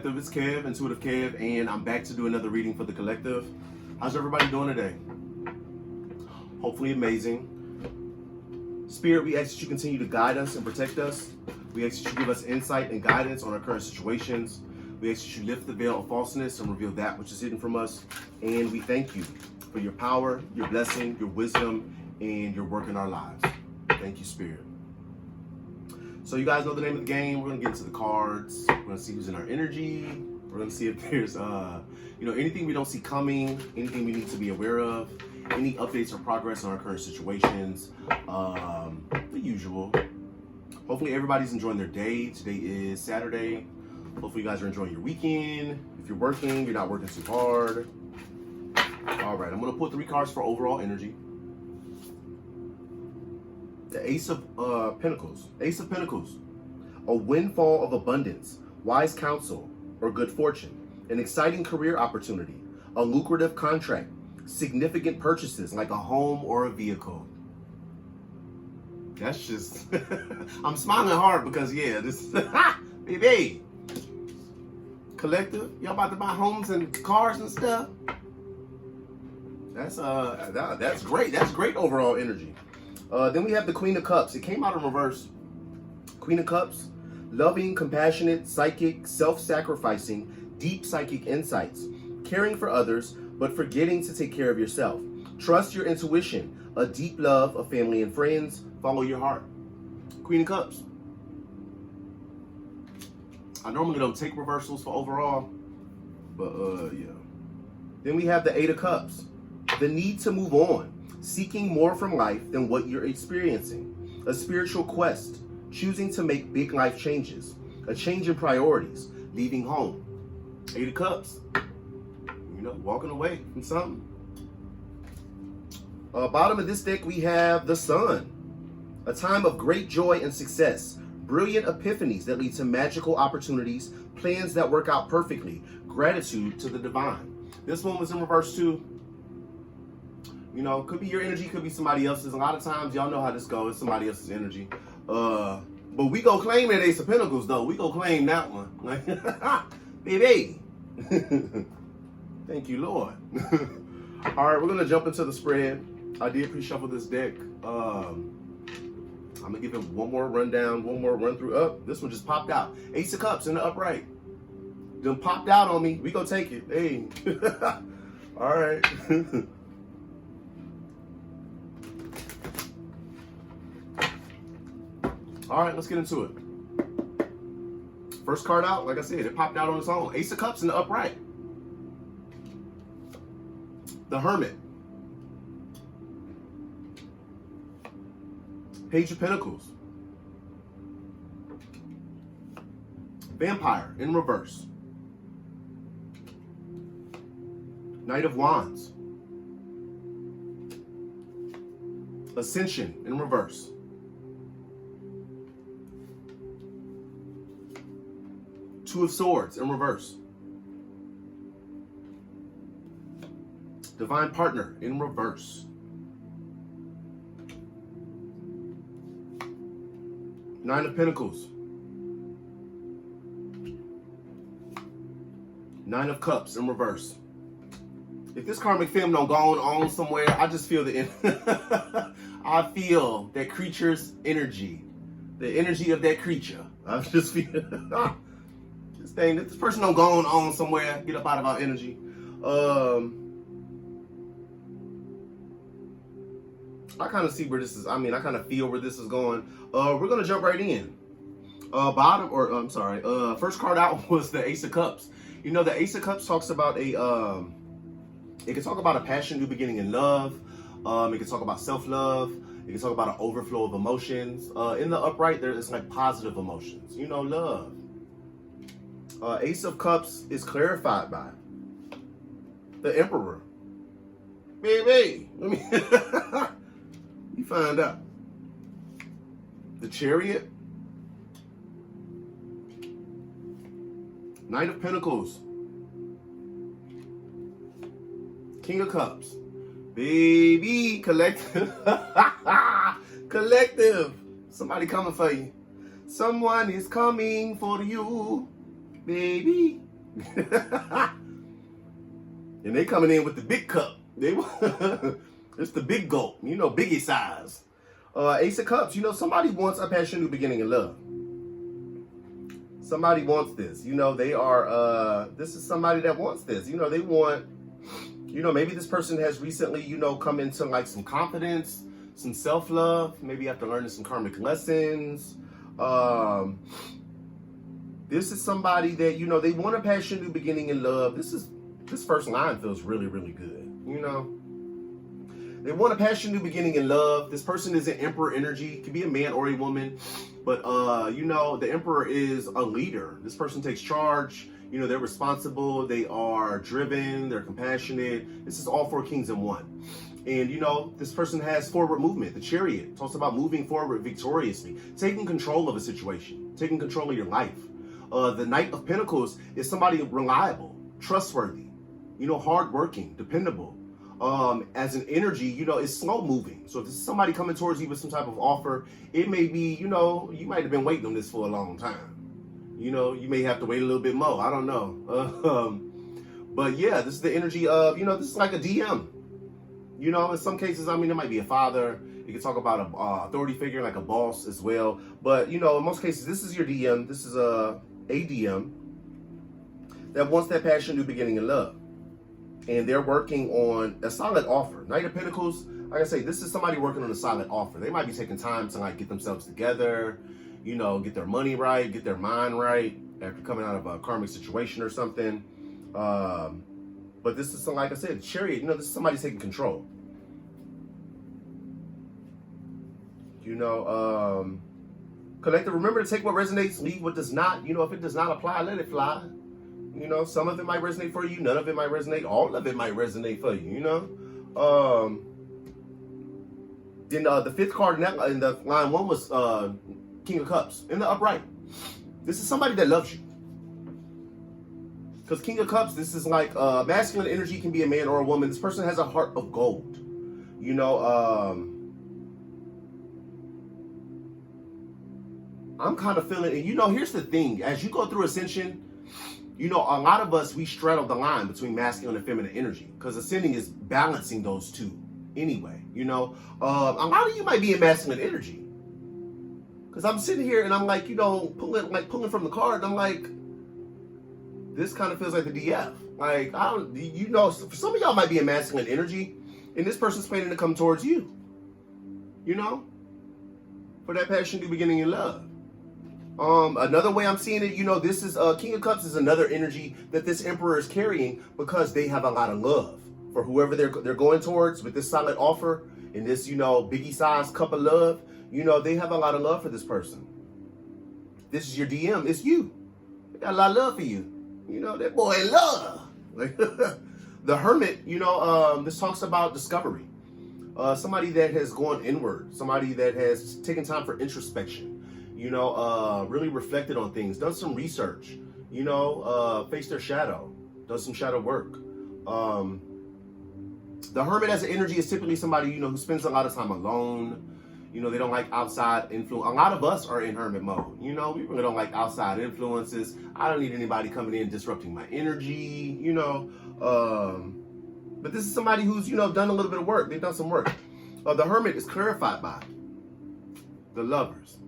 It's Kev, Intuitive Kev, and I'm back to do another reading for the collective. How's everybody doing today? Hopefully amazing. Spirit, we ask that you continue to guide us and protect us. We ask that you give us insight and guidance on our current situations. We ask that you lift the veil of falseness and reveal that which is hidden from us. And we thank you for your power, your blessing, your wisdom, and your work in our lives. Thank you, Spirit. So you guys know the name of the game. We're gonna get into the cards. We're gonna see who's in our energy. We're gonna see if there's, anything we don't see coming, anything we need to be aware of, any updates or progress on our current situations, the usual. Hopefully everybody's enjoying their day. Today is Saturday. Hopefully you guys are enjoying your weekend. If you're working, you're not working too hard. All right, I'm gonna pull 3 cards for overall energy. The Ace of Pentacles. Ace of Pentacles. A windfall of abundance, wise counsel, or good fortune. An exciting career opportunity. A lucrative contract. Significant purchases like a home or a vehicle. That's just... I'm smiling hard because, yeah, this... baby! Collective, y'all about to buy homes and cars and stuff? That's great. That's great overall energy. Then we have the Queen of Cups. It came out in reverse. Queen of Cups, loving, compassionate, psychic, self-sacrificing, deep psychic insights, caring for others, but forgetting to take care of yourself. Trust your intuition, a deep love of family and friends, follow your heart. Queen of Cups. I normally don't take reversals for overall, but yeah. Then we have the 8 of Cups. The need to move on. Seeking more from life than what you're experiencing. A spiritual quest. Choosing to make big life changes. A change in priorities. Leaving home. 8 of Cups. Walking away from something. Bottom of this deck we have the Sun. A time of great joy and success. Brilliant epiphanies that lead to magical opportunities. Plans that work out perfectly. Gratitude to the divine. This one was in reverse too. Could be your energy, could be somebody else's. A lot of times, y'all know how this goes. It's somebody else's energy. But we go claim that Ace of Pentacles, though. We go claim that one. Like, baby. Thank you, Lord. All right, we're going to jump into the spread. I did pre-shuffle this deck. I'm going to give it one more rundown, one more run through. Up. This one just popped out. Ace of Cups in the upright. Done popped out on me. We going to take it. Hey. All right. All right, let's get into it. First card out, like I said, it popped out on its own. Ace of Cups in the upright. The Hermit. Page of Pentacles. Vampire in reverse. Knight of Wands. Ascension in reverse. Two of Swords in reverse. Divine Partner in reverse. Nine of Pentacles. Nine of Cups in reverse. If this karmic film don't go on somewhere, I just feel I feel that creature's energy. The energy of that creature. I just feel this person don't go on somewhere, get up out of our energy. I kind of see where this is. I kind of feel where this is going. We're gonna jump right in. First card out was the Ace of Cups. The Ace of Cups talks about it can talk about a passion, new beginning in love. It can talk about self-love. It can talk about an overflow of emotions. In the upright, it's like positive emotions. Love. Ace of Cups is clarified by the Emperor. Baby, let me you find out. The Chariot. Knight of Pentacles. King of Cups. Baby, collective. Collective. Somebody coming for you. Someone is coming for you. Baby. And they coming in with the big cup. It's the big gulp, you know, biggie size. Ace of Cups, you know, somebody wants a passionate new beginning in love. Somebody wants this. You know, they are, this is somebody that wants this. You know, they want, you know, maybe this person has recently, you know, come into like some confidence, some self-love, maybe after learning some karmic lessons. This is somebody that, you know, they want a passionate new beginning in love. This first line feels really, really good, you know. They want a passionate new beginning in love. This person is an Emperor energy. It could be a man or a woman. But, you know, the Emperor is a leader. This person takes charge. You know, they're responsible. They are driven. They're compassionate. This is all 4 kings in one. And, you know, this person has forward movement. The Chariot talks about moving forward victoriously, taking control of a situation, taking control of your life. The Knight of Pentacles is somebody reliable, trustworthy, you know, hardworking, dependable. As an energy, you know, it's slow moving. So if this is somebody coming towards you with some type of offer, it may be, you know, you might have been waiting on this for a long time. You know, you may have to wait a little bit more. I don't know. But yeah, this is the energy of, you know, this is like a DM. You know, in some cases, I mean, it might be a father. You can talk about a authority figure, like a boss as well. But, you know, in most cases, this is your DM. This is a DM that wants that passion, new beginning in love. And they're working on a solid offer. Knight of Pentacles, like I say, this is somebody working on a solid offer. They might be taking time to like get themselves together, you know, get their money right, get their mind right after coming out of a karmic situation or something. But this is, like I said, Chariot, you know, this is somebody taking control. You know, collective, remember to take what resonates, leave what does not. You know, if it does not apply, let it fly. You know, some of it might resonate for you, none of it might resonate, all of it might resonate for you, you know? Then the 5th card in the line 1 was King of Cups in the upright. This is somebody that loves you. Because King of Cups, this is like masculine energy, can be a man or a woman. This person has a heart of gold. You know, I'm kind of feeling, and you know, here's the thing. As you go through ascension, you know, a lot of us, we straddle the line between masculine and feminine energy because ascending is balancing those two anyway, you know. A lot of you might be in masculine energy because I'm sitting here and I'm like, you know, pulling from the card and I'm like, this kind of feels like the DF. Like, I don't, you know, for some of y'all might be in masculine energy and this person's planning to come towards you, you know, for that passion to beginning in love. Another way I'm seeing it, you know, this is King of Cups is another energy that this Emperor is carrying because they have a lot of love for whoever they're going towards with this solid offer and this, you know, biggie size cup of love. You know, they have a lot of love for this person. This is your DM. It's you. They got a lot of love for you. You know, that boy in love. Like the Hermit, you know, this talks about discovery. Somebody that has gone inward. Somebody that has taken time for introspection. You know, really reflected on things, done some research, you know, faced their shadow, done some shadow work. The Hermit as an energy is typically somebody, you know, who spends a lot of time alone. You know, they don't like outside influence. A lot of us are in Hermit mode. You know, we really don't like outside influences. I don't need anybody coming in disrupting my energy, you know. But this is somebody who's, you know, done a little bit of work. They've done some work. The Hermit is clarified by the Lovers.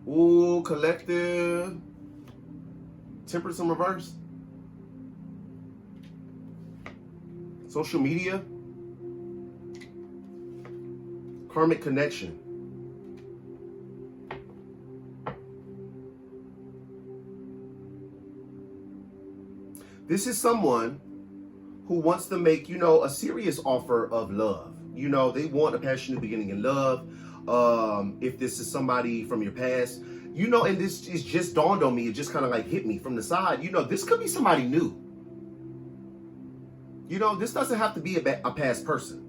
Ooh, collective. Temperance in reverse. Social media. Karmic connection. This is someone who wants to make, you know, a serious offer of love. You know, they want a passionate beginning in love. If this is somebody from your past, you know, and this is just dawned on me. It just kind of like hit me from the side. You know, this could be somebody new. You know, this doesn't have to be a past person.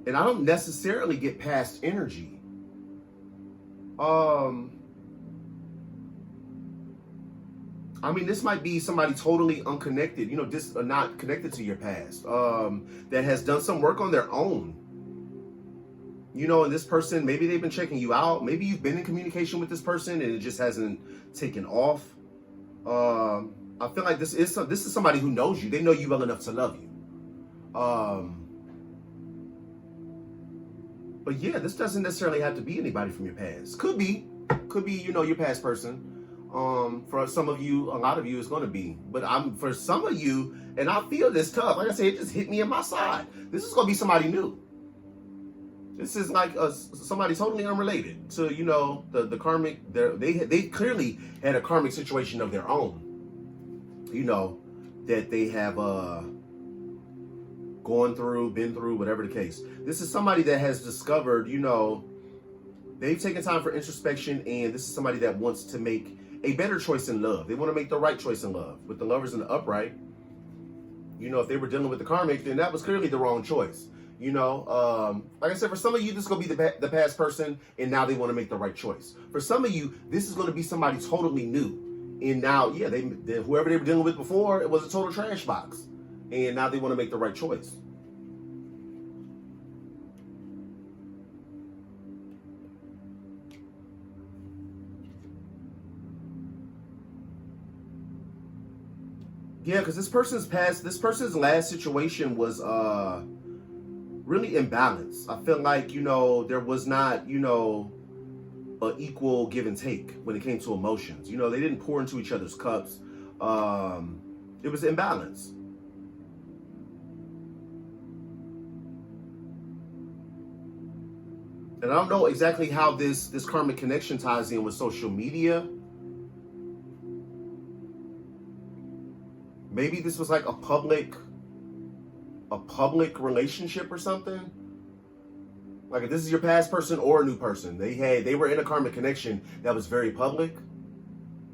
And I don't necessarily get past energy. I mean, this might be somebody totally unconnected, you know, not connected to your past, that has done some work on their own. You know, and this person, maybe they've been checking you out. Maybe you've been in communication with this person and it just hasn't taken off. I feel like this is somebody who knows you. They know you well enough to love you. But yeah, this doesn't necessarily have to be anybody from your past. Could be, your past person. For some of you, a lot of you, it's going to be. But for some of you, and I feel this tough. Like I said, it just hit me in my side. This is going to be somebody new. This is like somebody totally unrelated to, the karmic. They clearly had a karmic situation of their own. That they have gone through, been through, whatever the case. This is somebody that has discovered, they've taken time for introspection, and this is somebody that wants to make a better choice in love. They want to make the right choice in love. With the Lovers in the upright, if they were dealing with the karmic, then that was clearly the wrong choice. Like I said, for some of you, this is going to be the past person, and now they want to make the right choice. For some of you, this is going to be somebody totally new. And now, whoever they were dealing with before, it was a total trash box. And now they want to make the right choice. Yeah, because this person's last situation was really imbalanced. I feel like, there was not, an equal give and take when it came to emotions. They didn't pour into each other's cups. It was imbalance. And I don't know exactly how this karmic connection ties in with social media. Maybe this was like a public relationship or something. Like if this is your past person or a new person, they were in a karmic connection that was very public.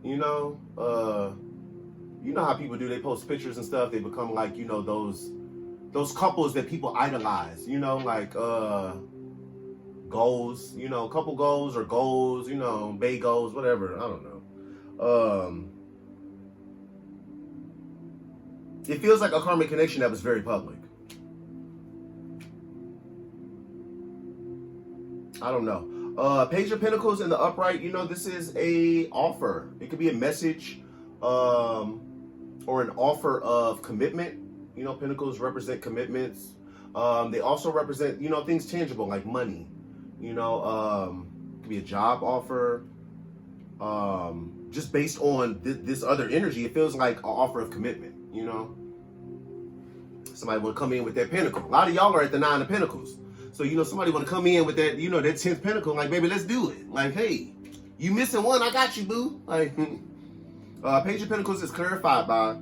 You know how people do, they post pictures and stuff, they become like, those couples that people idolize, like goals, couple goals or goals, bay goals, whatever, I don't know. It feels like a karmic connection that was very public. I don't know. Page of Pentacles in the upright, this is a offer. It could be a message or an offer of commitment. Pentacles represent commitments. They also represent, things tangible like money. It could be a job offer. Just based on this other energy, it feels like an offer of commitment, Somebody will come in with that pentacle. A lot of y'all are at the 9 of Pentacles. So, somebody want to come in with that, that 10th pentacle, like, baby, let's do it. Like, hey, you missing one, I got you, boo. Like, Page of Pentacles is clarified by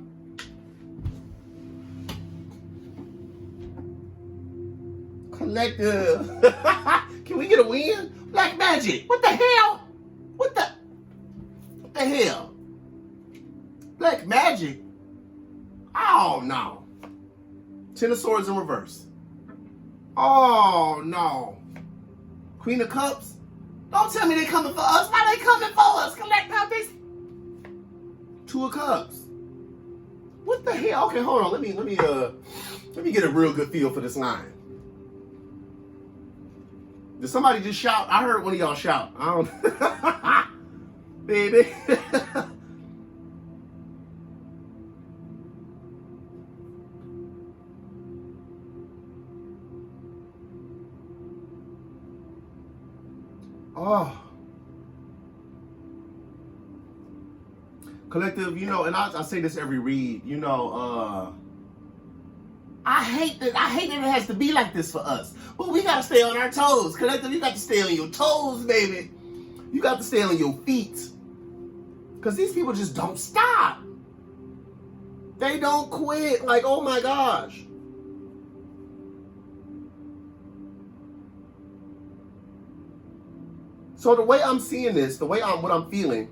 collective. Can we get a win? Black magic. What the hell? What the hell? Black magic? Oh, no. 10 of Swords in reverse. Oh, no. Queen of Cups? Don't tell me they coming for us. Why they coming for us? Collect out this. 2 of Cups. What the hell? Okay, hold on. Let me get a real good feel for this line. Did somebody just shout? I heard one of y'all shout. I don't. Baby. Oh. Collective, and I say this every read, I hate that it has to be like this for us. But we gotta stay on our toes. Collective, you got to stay on your toes, baby. You got to stay on your feet. Because these people just don't stop. They don't quit. Like, oh my gosh. So the way I'm seeing this, what I'm feeling,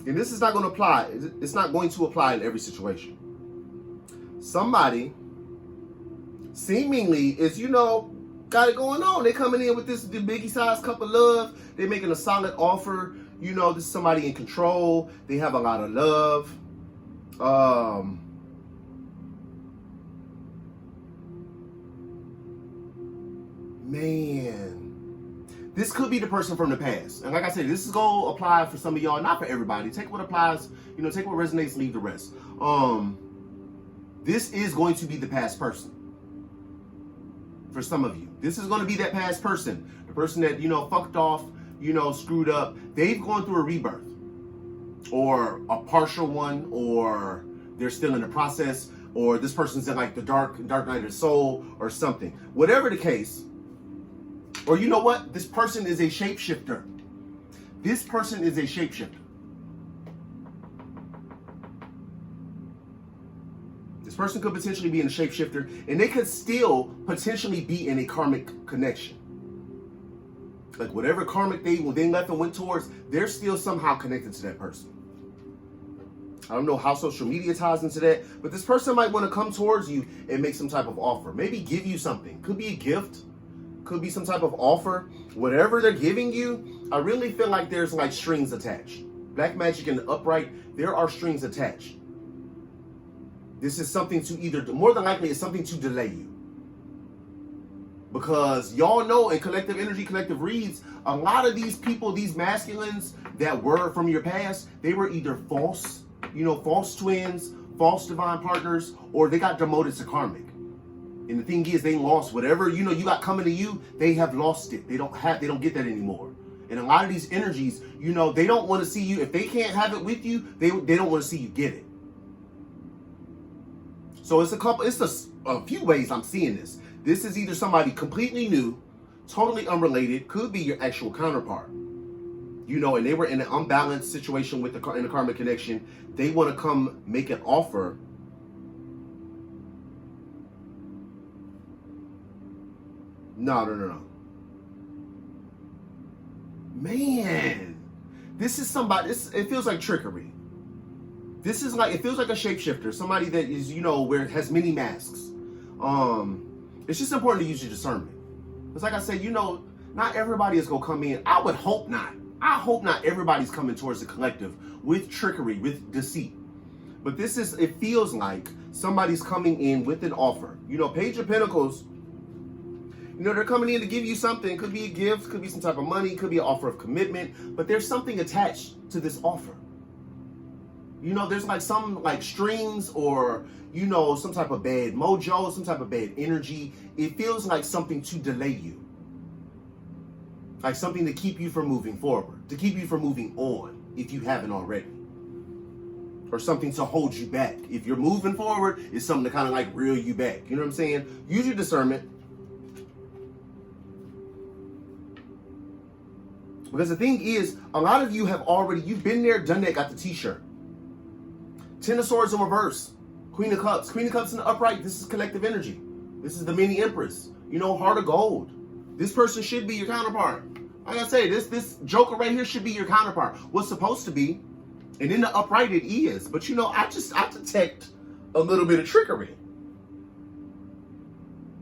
and this is not going to apply. It's not going to apply in every situation. Somebody seemingly is, got it going on. They're coming in with the biggie size cup of love. They're making a solid offer. This is somebody in control. They have a lot of love. Man. This could be the person from the past. And like I said, this is going to apply for some of y'all, not for everybody. Take what applies, you know, take what resonates, leave the rest. This is going to be the past person. For some of you, this is going to be that past person, the person that, you know, fucked off, you know, screwed up. They've gone through a rebirth, or a partial one, or they're still in the process, or this person's in like the dark night of the soul or something. Whatever the case, or you know what? This person is a shapeshifter. This person is a shapeshifter. This person could potentially be in a shapeshifter, and they could still potentially be in a karmic connection. Like whatever karmic they left and went towards, they're still somehow connected to that person. I don't know how social media ties into that, but this person might want to come towards you and make some type of offer. Maybe give you something. Could be a gift. Could be some type of offer. Whatever they're giving you, I really feel like there's like strings attached. Black magic and the upright, there are strings attached. This is something to either, more than likely, it's something to delay you. Because y'all know in collective energy, collective reads, a lot of these people, these masculines that were from your past, they were either false, you know, false twins, false divine partners, or they got demoted to karmic. And the thing is, they lost whatever, you know, you got coming to you, they have lost it. They don't get that anymore. And a lot of these energies, you know, they don't want to see you. If they can't have it with you, they don't want to see you get it. So it's a few ways I'm seeing this. This is either somebody completely new, totally unrelated, could be your actual counterpart. You know, and they were in an unbalanced situation in the karmic connection. They want to come make an offer. No. Man, this is somebody, it feels like trickery. This is like, it feels like a shapeshifter, somebody that is, you know, where it has many masks. It's just important to use your discernment. Because like I said, you know, not everybody is going to come in. I would hope not. I hope not everybody's coming towards the collective with trickery, with deceit. But it feels like somebody's coming in with an offer. You know, Page of Pentacles, you know, they're coming in to give you something. Could be a gift, could be some type of money, could be an offer of commitment, but there's something attached to this offer. You know, there's like some like strings, or, you know, some type of bad mojo, some type of bad energy. It feels like something to delay you. Like something to keep you from moving forward, to keep you from moving on if you haven't already. Or something to hold you back. If you're moving forward, it's something to kind of like reel you back. You know what I'm saying? Use your discernment. Because the thing is, a lot of you have already, you've been there, done that, got the t-shirt. Ten of Swords in reverse. Queen of Cups. Queen of Cups in the upright. This is collective energy. This is the mini Empress. You know, Heart of Gold. This person should be your counterpart. Like I say, this Joker right here should be your counterpart. What's supposed to be. And in the upright it is. But you know, I detect a little bit of trickery.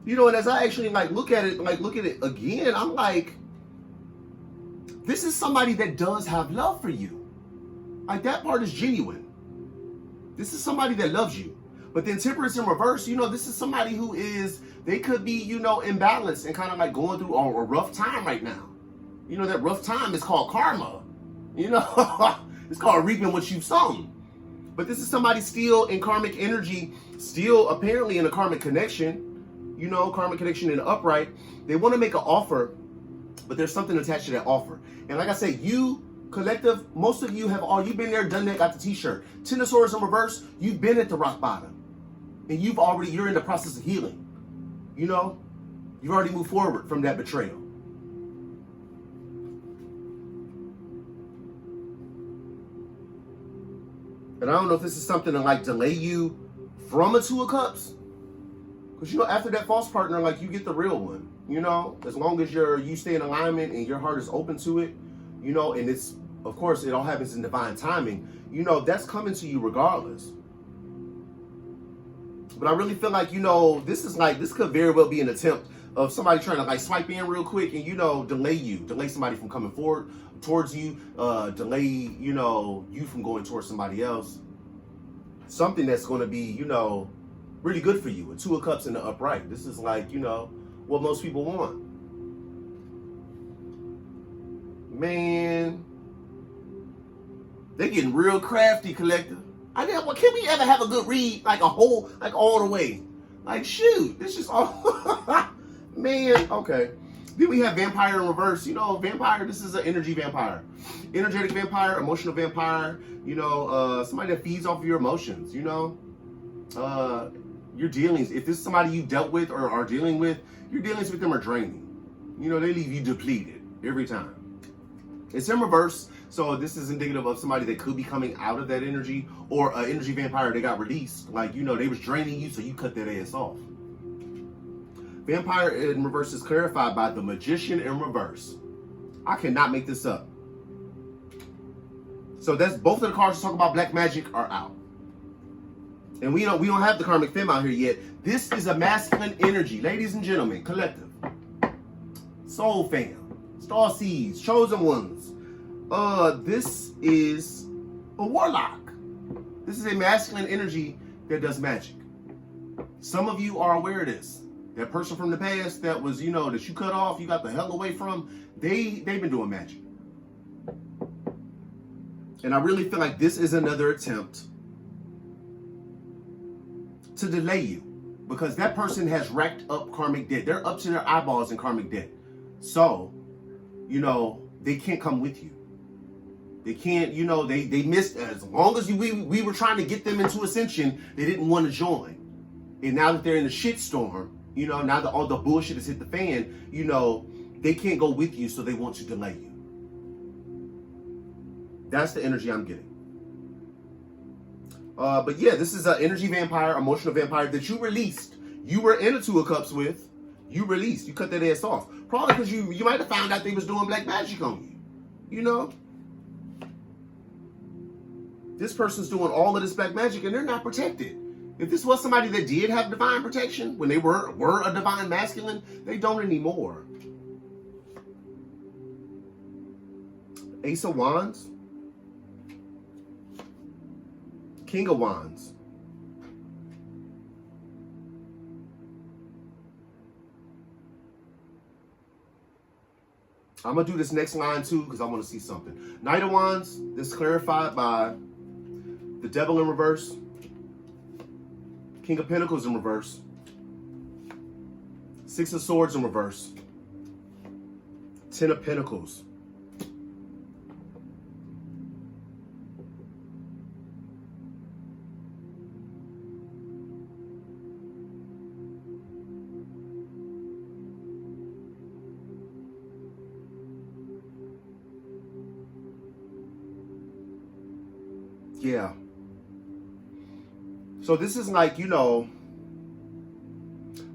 You know, and as I actually look at it again, I'm like, this is somebody that does have love for you. Like, that part is genuine. This is somebody that loves you. But then Temperance in reverse, you know, this is somebody who is, they could be, you know, imbalanced and kind of like going through a rough time right now. You know, that rough time is called karma. You know, it's called reaping what you've sown. But this is somebody still in karmic energy, still apparently in a karmic connection, you know, karmic connection in the upright. They want to make an offer, but there's something attached to that offer. And like I say, you, collective, most of you you've been there, done that, got the t-shirt. Ten of Swords in reverse, you've been at the rock bottom. And you're in the process of healing. You know, you've already moved forward from that betrayal. And I don't know if this is something to like delay you from a Two of Cups. Because, you know, after that false partner, like, you get the real one. You know, as long as you stay in alignment and your heart is open to it, you know, and it's, of course, it all happens in divine timing. You know, that's coming to you regardless. But I really feel like, you know, this could very well be an attempt of somebody trying to like swipe in real quick and, you know, delay somebody from coming forward towards you, delay, you know, you from going towards somebody else. Something that's going to be, you know, really good for you. A Two of Cups in the upright. This is like, you know, what most people want. Man, they getting real crafty, collective. Well, can we ever have a good read, like a whole, like all the way? Like, shoot, this is all, man, okay. Then we have vampire in reverse. You know, vampire, this is an energy vampire. Energetic vampire, emotional vampire, you know, somebody that feeds off of your emotions, you know. Your dealings, if this is somebody you dealt with or are dealing with, your dealings with them are draining. You know, they leave you depleted every time. It's in reverse, so this is indicative of somebody that could be coming out of that energy, or an energy vampire that got released. Like, you know, they was draining you, so you cut that ass off. Vampire in reverse is clarified by the magician in reverse. I cannot make this up. So that's both of the cards that talk about black magic are out. And we don't have the karmic femme out here yet. This is a masculine energy, ladies and gentlemen, collective. Soul fam, star seeds, chosen ones. This is a warlock. This is a masculine energy that does magic. Some of you are aware of this. That person from the past that was, you know, that you cut off, you got the hell away from, they've been doing magic. And I really feel like this is another attempt to delay you, because that person has racked up karmic debt. They're up to their eyeballs in karmic debt. So, you know, they can't come with you. They can't, you know, they missed, as long as we were trying to get them into ascension, they didn't want to join. And now that they're in a shitstorm, you know, now that all the bullshit has hit the fan, you know, they can't go with you, so they want to delay you. That's the energy I'm getting. But yeah, this is an energy vampire, emotional vampire that you released. You were in a Two of Cups with. You released. You cut that ass off. Probably because you might have found out they was doing black magic on you. You know? This person's doing all of this black magic and they're not protected. If this was somebody that did have divine protection, when they were a divine masculine, they don't anymore. Ace of Wands. King of Wands. I'm going to do this next line too because I want to see something. Knight of Wands. This is clarified by the Devil in reverse. King of Pentacles in reverse. Six of Swords in reverse. Ten of Pentacles. Yeah. So this is like, you know,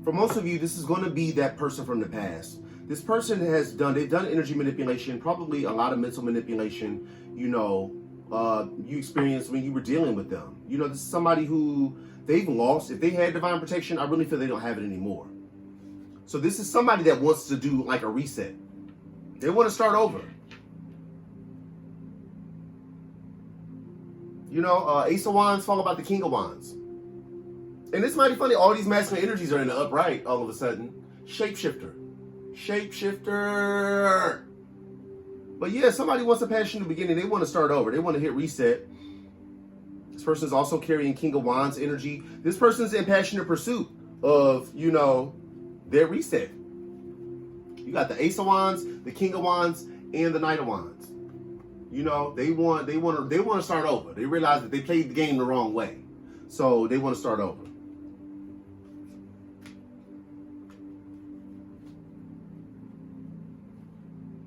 for most of you, this is going to be that person from the past. This person they've done energy manipulation, probably a lot of mental manipulation, you know, you experienced when you were dealing with them. You know, this is somebody who they've lost. If they had divine protection, I really feel they don't have it anymore. So this is somebody that wants to do like a reset. They want to start over. You know, Ace of Wands followed by the King of Wands. And it's mighty funny, all these masculine energies are in the upright all of a sudden. Shapeshifter. Shapeshifter. But yeah, somebody wants a passion in the beginning. They want to start over. They want to hit reset. This person is also carrying King of Wands energy. This person's in passionate pursuit of, you know, their reset. You got the Ace of Wands, the King of Wands, and the Knight of Wands. You know, they want to start over. They realize that they played the game the wrong way. So they want to start over.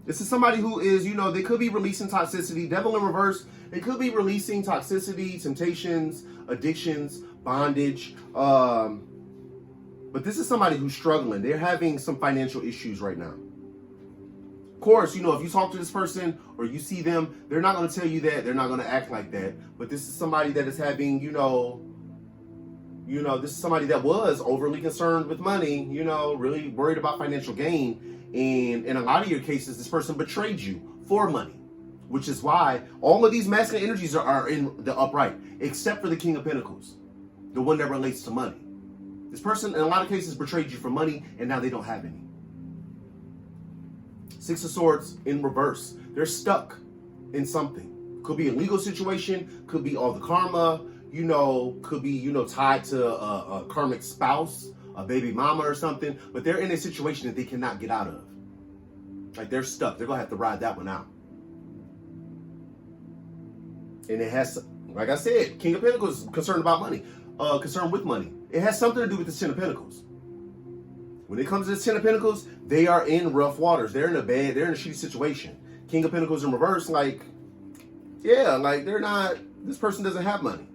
This is somebody who is, you know, they could be releasing toxicity. Devil in reverse, they could be releasing toxicity, temptations, addictions, bondage. But this is somebody who's struggling. They're having some financial issues right now. Of course, you know, if you talk to this person or you see them, they're not going to tell you that. They're not going to act like that. But this is somebody that is having, you know, this is somebody that was overly concerned with money, you know, really worried about financial gain. And in a lot of your cases, this person betrayed you for money, which is why all of these masculine energies are in the upright, except for the King of Pentacles, the one that relates to money. This person, in a lot of cases, betrayed you for money, and now they don't have any. Six of Swords in reverse. They're stuck in something. Could be a legal situation, could be all the karma, could be, tied to a karmic spouse, a baby mama or something, but they're in a situation that they cannot get out of. Like, they're stuck. They're going to have to ride that one out. And it has, like I said, King of Pentacles concerned about money, concerned with money. It has something to do with the Ten of Pentacles. When it comes to the Ten of Pentacles, they are in rough waters. They're in a shitty situation. King of Pentacles in reverse, like, yeah, like this person doesn't have money.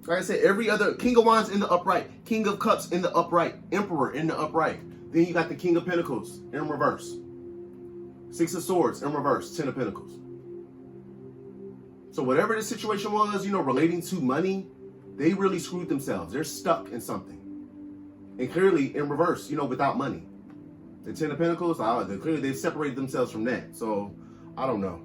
Like I said, every other King of Wands in the upright, King of Cups in the upright, Emperor in the upright. Then you got the King of Pentacles in reverse. Six of Swords in reverse, Ten of Pentacles. So whatever the situation was, relating to money, they really screwed themselves. They're stuck in something. And clearly in reverse, without money. The Ten of Pentacles, clearly they've separated themselves from that. So, I don't know.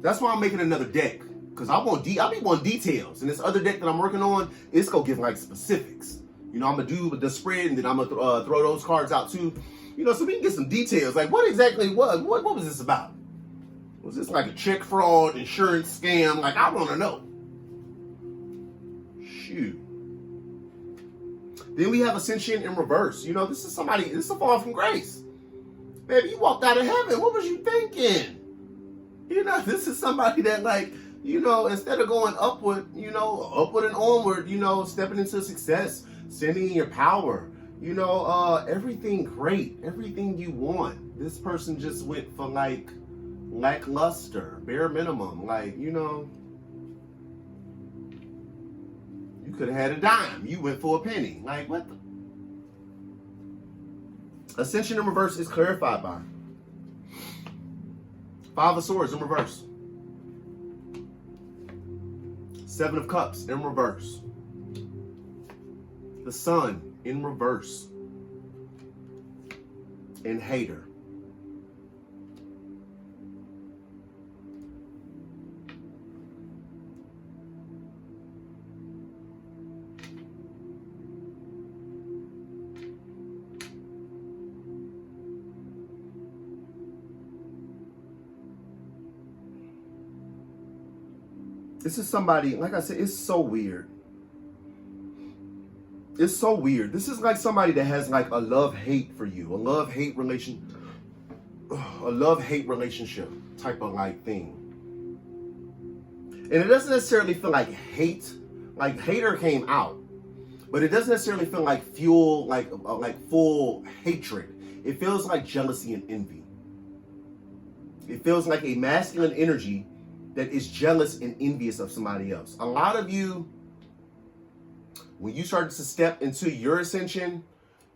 That's why I'm making another deck. Because I be wanting details. And this other deck that I'm working on, it's going to give like specifics. I'm going to do the spread and then I'm going to throw those cards out too. So we can get some details. Like what exactly what was this about? Was this like a check fraud, insurance scam? Like I want to know. Shoot. Then we have Ascension in reverse. This is a fall from grace. Baby, you walked out of heaven. What was you thinking? This is somebody that instead of going upward, upward and onward, stepping into success, sending in your power, everything great, everything you want. This person just went for lackluster, bare minimum. You could have had a dime. You went for a penny. Like, what the? Ascension in reverse is clarified by Five of Swords in reverse. Seven of Cups in reverse. The Sun in reverse. And Hater. This is somebody, like I said, it's so weird. It's so weird. This is like somebody that has like a love-hate for you, a love-hate relationship type of thing. And it doesn't necessarily feel like hate. Like Hater came out, but it doesn't necessarily feel like fuel, like full hatred. It feels like jealousy and envy. It feels like a masculine energy that is jealous and envious of somebody else. A lot of you, when you started to step into your ascension,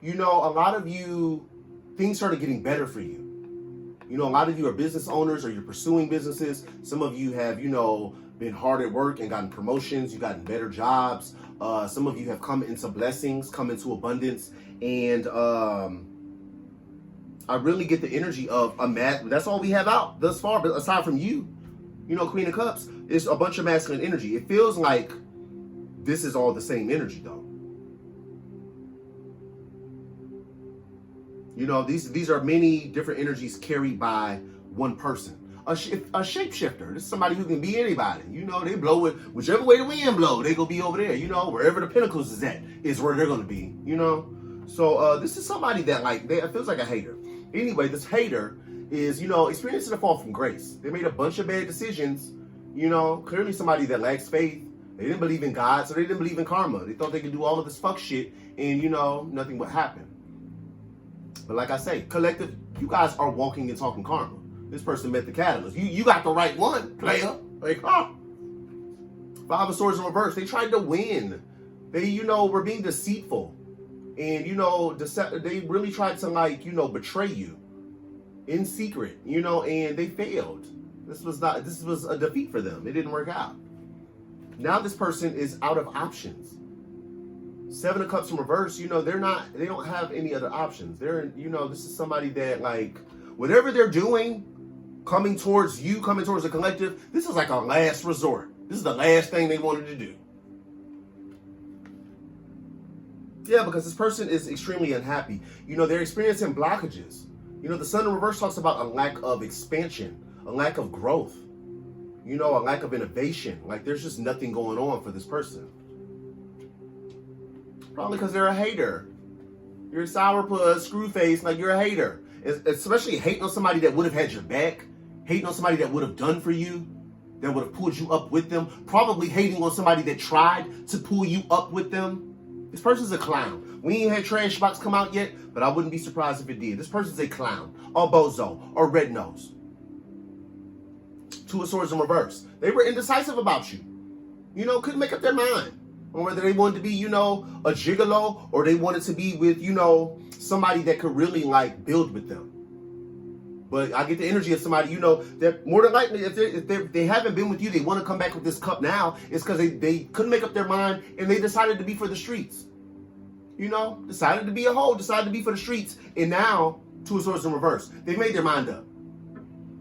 a lot of you, things started getting better for you. A lot of you are business owners or you're pursuing businesses. Some of you have, been hard at work and gotten promotions. You've gotten better jobs. Some of you have come into blessings, come into abundance. And I really get the energy of that's all we have out thus far. But aside from you, Queen of Cups, it's a bunch of masculine energy. It feels like this is all the same energy, though. These are many different energies carried by one person. A shapeshifter. This is somebody who can be anybody. They blow it whichever way the wind blow. They gonna be over there. Wherever the Pentacles is at is where they're gonna be. So this is somebody that it feels like a hater. Anyway, this hater is, experiencing a fall from grace. They made a bunch of bad decisions. Clearly somebody that lacks faith. They didn't believe in God, so they didn't believe in karma. They thought they could do all of this fuck shit and, nothing would happen. But like I say, collective, you guys are walking and talking karma. This person met the catalyst. You got the right one, player. Five of Swords in reverse. They tried to win. They, were being deceitful. And, they really tried to, betray you in secret, and they failed. This was a defeat for them. It didn't work out. Now this person is out of options. Seven of Cups in reverse, they don't have any other options. This is somebody that whatever they're doing, coming towards you, coming towards the collective, this is like a last resort. This is the last thing they wanted to do. Yeah, because this person is extremely unhappy. You know, they're experiencing blockages. You know, the sun in reverse talks about a lack of expansion, a lack of growth, you know, a lack of innovation. Like, there's just nothing going on for this person. Probably because they're a hater. You're a sourpuss, screw face, like you're a hater. Especially hating on somebody that would have had your back, hating on somebody that would have done for you, that would have pulled you up with them, probably hating on somebody that tried to pull you up with them. This person's a clown. We ain't had Trash Box come out yet, but I wouldn't be surprised if it did. This person's a clown, or bozo, or red nose. Two of Swords in reverse. They were indecisive about you. You know, couldn't make up their mind on whether they wanted to be, you know, a gigolo, or they wanted to be with, you know, somebody that could really, like, build with them. But I get the energy of somebody, you know, that more than likely, if they haven't been with you, they want to come back with this cup now, it's because they couldn't make up their mind, and they decided to be for the streets. You know, decided to be a hoe, decided to be for the streets, and now, Two of Swords in reverse. They made their mind up.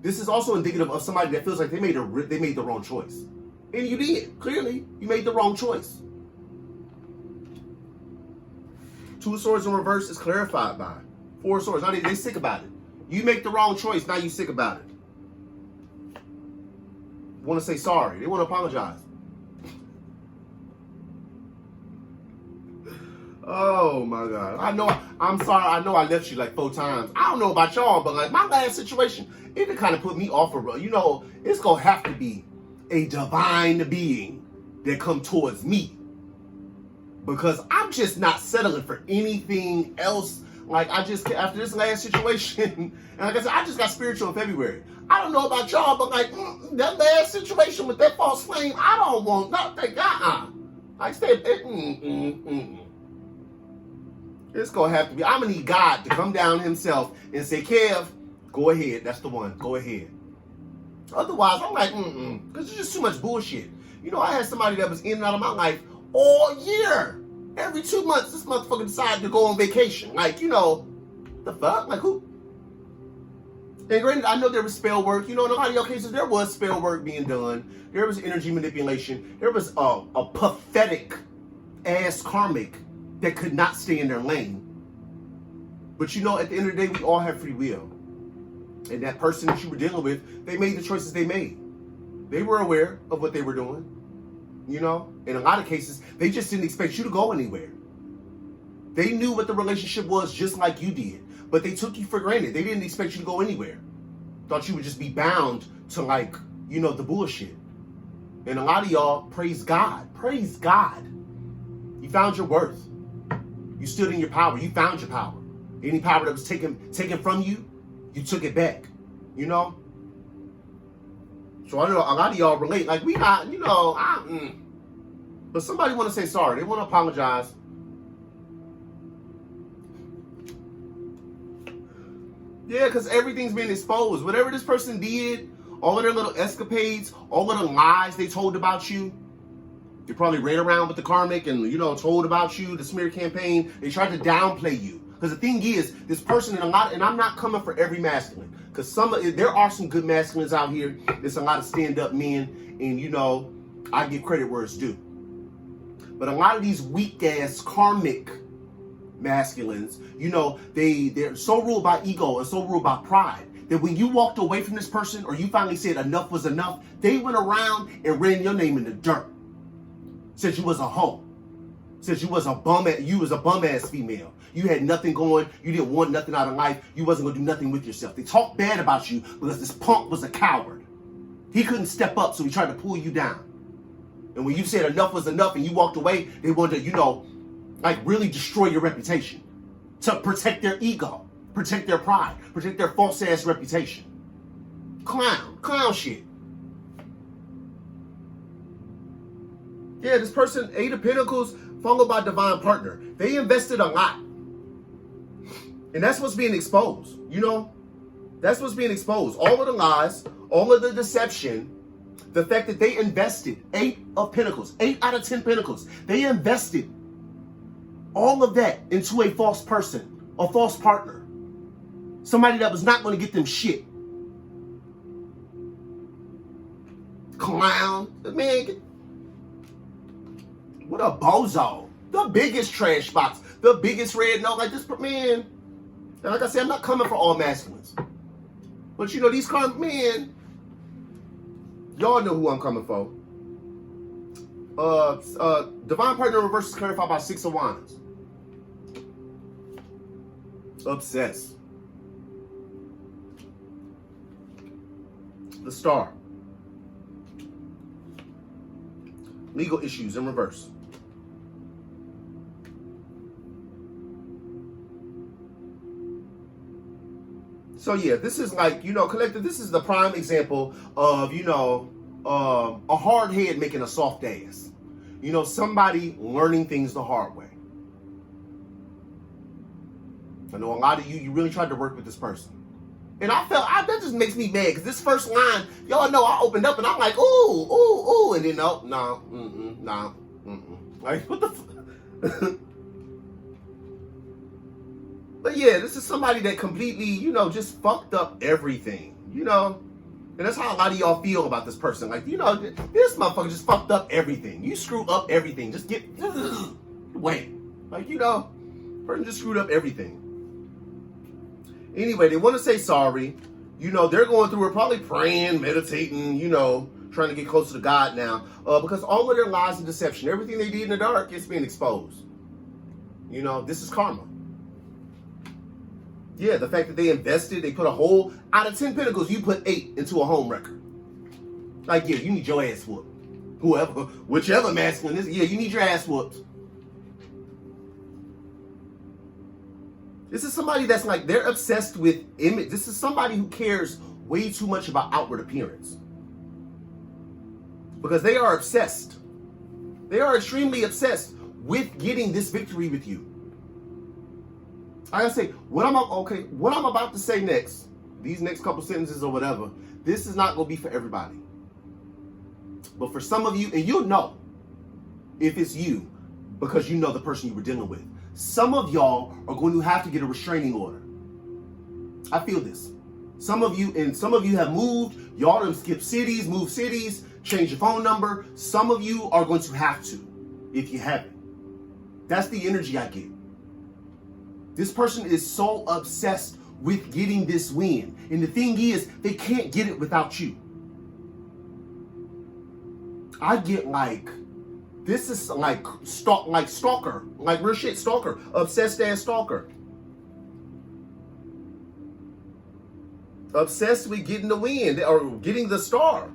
This is also indicative of somebody that feels like they made the wrong choice. And you did. Clearly, you made the wrong choice. Two of Swords in reverse is clarified by Four of Swords. Now they sick about it. You make the wrong choice, now you sick about it. Want to say sorry. They want to apologize. Oh my God. I'm sorry. I know I left you like 4 times. I don't know about y'all, but like my last situation, it kind of put me off of, you know, it's going to have to be a divine being that come towards me. Because I'm just not settling for anything else. Like, after this last situation, and like I said, I just got spiritual in February. I don't know about y'all, but like, that last situation with that false flame, I don't want nothing. Like I said, it's going to have to be, I'm going to need God to come down himself and say, Kev, go ahead. That's the one. Go ahead. Otherwise, I'm like, because it's just too much bullshit. You know, I had somebody that was in and out of my life all year. Every 2 months, this motherfucker decided to go on vacation. Like, you know, the fuck? Like, who? And granted, I know there was spell work. You know, in a lot of your cases, there was spell work being done. There was energy manipulation. There was a pathetic ass karmic that could not stay in their lane. But you know, at the end of the day, we all have free will. And that person that you were dealing with, they made the choices they made. They were aware of what they were doing. You know, in a lot of cases, they just didn't expect you to go anywhere. They knew what the relationship was just like you did, but they took you for granted. They didn't expect you to go anywhere. Thought you would just be bound to, like, you know, the bullshit. And a lot of y'all, praise God. Praise God. You found your worth. You stood in your power. You found your power. Any power that was taken from you, you took it back. You know? So I know a lot of y'all relate. Like, we not, you know, but somebody want to say sorry. They want to apologize. Yeah, because everything's been exposed. Whatever this person did, all of their little escapades, all of the lies they told about you, they probably ran around with the karmic and, you know, told about you, the smear campaign. They tried to downplay you. Because the thing is, this person, and I'm not coming for every masculine. Because there are some good masculines out here. There's a lot of stand-up men. And, you know, I give credit where it's due. But a lot of these weak-ass karmic masculines, you know, they're so ruled by ego and so ruled by pride that when you walked away from this person or you finally said enough was enough, they went around and ran your name in the dirt. Said you was a hoe. Said you was a bum-ass female. You had nothing going. You didn't want nothing out of life. You wasn't going to do nothing with yourself. They talked bad about you because this punk was a coward. He couldn't step up, so he tried to pull you down. And when you said enough was enough and you walked away, they wanted to, you know, like really destroy your reputation. To protect their ego, protect their pride, protect their false-ass reputation. Clown shit. Yeah, this person, 8 of Pentacles, followed by Divine Partner. They invested a lot. And that's what's being exposed, you know? That's what's being exposed. All of the lies, all of the deception, the fact that they invested 8 of Pentacles, 8 out of 10 Pentacles. They invested all of that into a false person, a false partner. Somebody that was not going to get them shit. Clown. Man, what a bozo. The biggest trash box. the biggest red nose. Like this, man. And like I said, I'm not coming for all masculines. But you know, these karmic men, y'all know who I'm coming for. Divine partner in reverse is clarified by 6 of Wands. Obsessed. The Star. Legal issues in reverse. So yeah, this is like, you know, collective, this is the prime example of, you know, a hard head making a soft ass. You know, somebody learning things the hard way. I know a lot of you really tried to work with this person. And I felt, that just makes me mad, because this first line, y'all know I opened up and I'm like, ooh, ooh, ooh, and then no. Like, what the fuck? But yeah, this is somebody that completely, you know, just fucked up everything, you know? And that's how a lot of y'all feel about this person. Like, you know, this motherfucker just fucked up everything. You screwed up everything. Just get, wait. Like, you know, person just screwed up everything. Anyway, they want to say sorry. You know, they're going through it, probably praying, meditating, you know, trying to get closer to God now. Because all of their lies and deception, everything they did in the dark is being exposed. You know, this is karma. Yeah, the fact that they invested, they put a whole, out of 10 pentacles, you put 8 into a home record. Like, yeah, you need your ass whooped. Whoever, whichever masculine is, yeah, you need your ass whooped. This is somebody that's like, they're obsessed with image. This is somebody who cares way too much about outward appearance. Because they are obsessed. They are extremely obsessed with getting this victory with you. I gotta say, what I'm about to say next, these next couple sentences or whatever, this is not gonna be for everybody. But for some of you, and you'll know if it's you, because you know the person you were dealing with. Some of y'all are going to have to get a restraining order. I feel this. Some of you have moved, y'all done skipped cities, moved cities, changed your phone number. Some of you are going to have to, if you haven't. That's the energy I get. This person is so obsessed with getting this win. And the thing is, they can't get it without you. I get like, this is like stalker, like real shit stalker, obsessed ass stalker. Obsessed with getting the win or getting the star.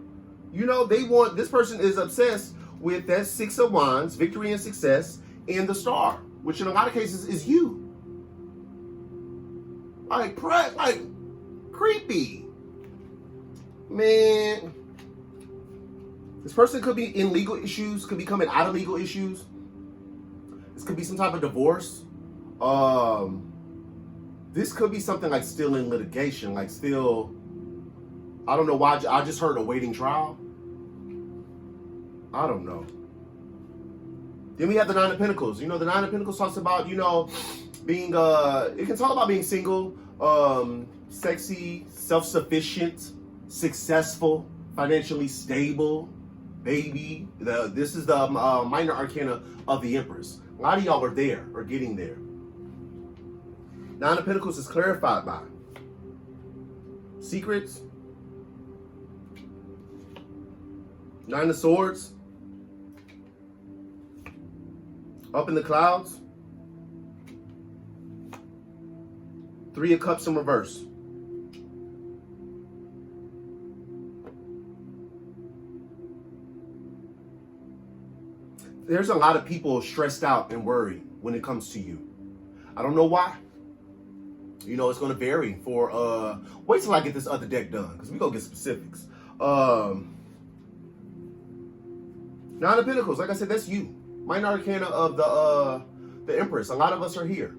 You know, this person is obsessed with that 6 of Wands, victory and success, and the star, which in a lot of cases is you. Like creepy. Man. This person could be in legal issues, could be coming out of legal issues. This could be some type of divorce. This could be something like still in litigation, like still, I don't know why, I just heard awaiting trial. I don't know. Then we have the 9 of Pentacles. You know, the 9 of Pentacles talks about, you know, being, it can talk about being single, sexy, self-sufficient, successful, financially stable, baby. This is the minor arcana of the Empress. A lot of y'all are there, or getting there. 9 of Pentacles is clarified by secrets, 9 of Swords, up in the clouds, 3 of Cups in reverse. There's a lot of people stressed out and worried when it comes to you. I don't know why. You know, it's going to vary for, wait till I get this other deck done, because we're going to get specifics. 9 of Pentacles, like I said, that's you. Minor arcana of the Empress. A lot of us are here.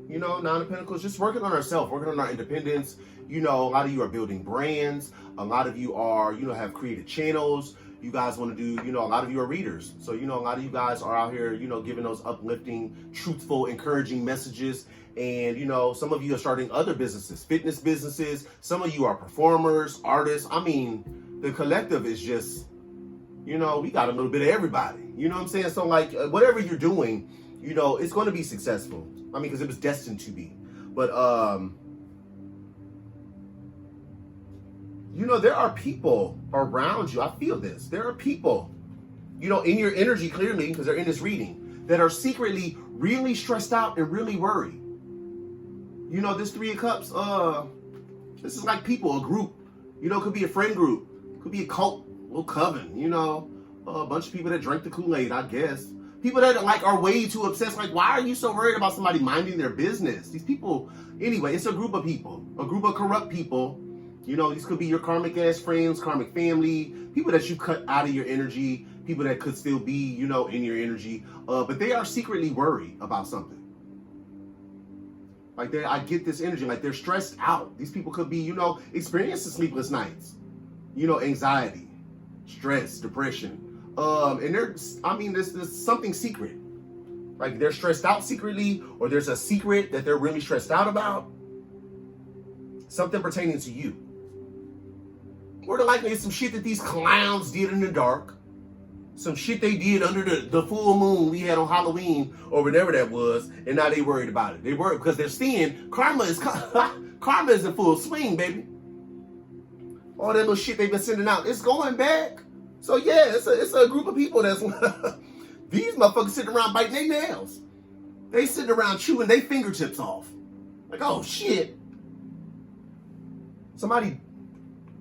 You know, 9 of Pentacles, just working on ourselves, working on our independence. You know, a lot of you are building brands. A lot of you are, you know, have created channels. You guys want to do, you know, a lot of you are readers. So, you know, a lot of you guys are out here, you know, giving those uplifting, truthful, encouraging messages. And, you know, some of you are starting other businesses, fitness businesses. Some of you are performers, artists. I mean, the collective is just, you know, we got a little bit of everybody. You know what I'm saying? So, like, whatever you're doing, you know, it's going to be successful. I mean, because it was destined to be. But, you know, there are people around you. I feel this. There are people, you know, in your energy clearly, because they're in this reading, that are secretly really stressed out and really worried. You know, this Three of Cups, this is like people, a group. You know, it could be a friend group. Could be a cult, a little coven, you know. A bunch of people that drink the Kool-Aid, I guess. People that like are way too obsessed. Like, why are you so worried about somebody minding their business? These people, anyway, it's a group of people. A group of corrupt people. You know, these could be your karmic ass friends, karmic family, people that you cut out of your energy, people that could still be, you know, in your energy. But they are secretly worried about something. Like, I get this energy, like they're stressed out. These people could be, you know, experiencing sleepless nights, you know, anxiety, stress, depression. And there's something secret. Like they're stressed out secretly, or there's a secret that they're really stressed out about. Something pertaining to you. More than likely, it's some shit that these clowns did in the dark. Some shit they did under the full moon we had on Halloween, or whatever that was, and now they worried about it. They worried because they're seeing karma is in full swing, baby. All that little shit they've been sending out, it's going back. So yeah, it's a group of people that's these motherfuckers sitting around biting their nails. They sitting around chewing their fingertips off. Like, oh shit. Somebody,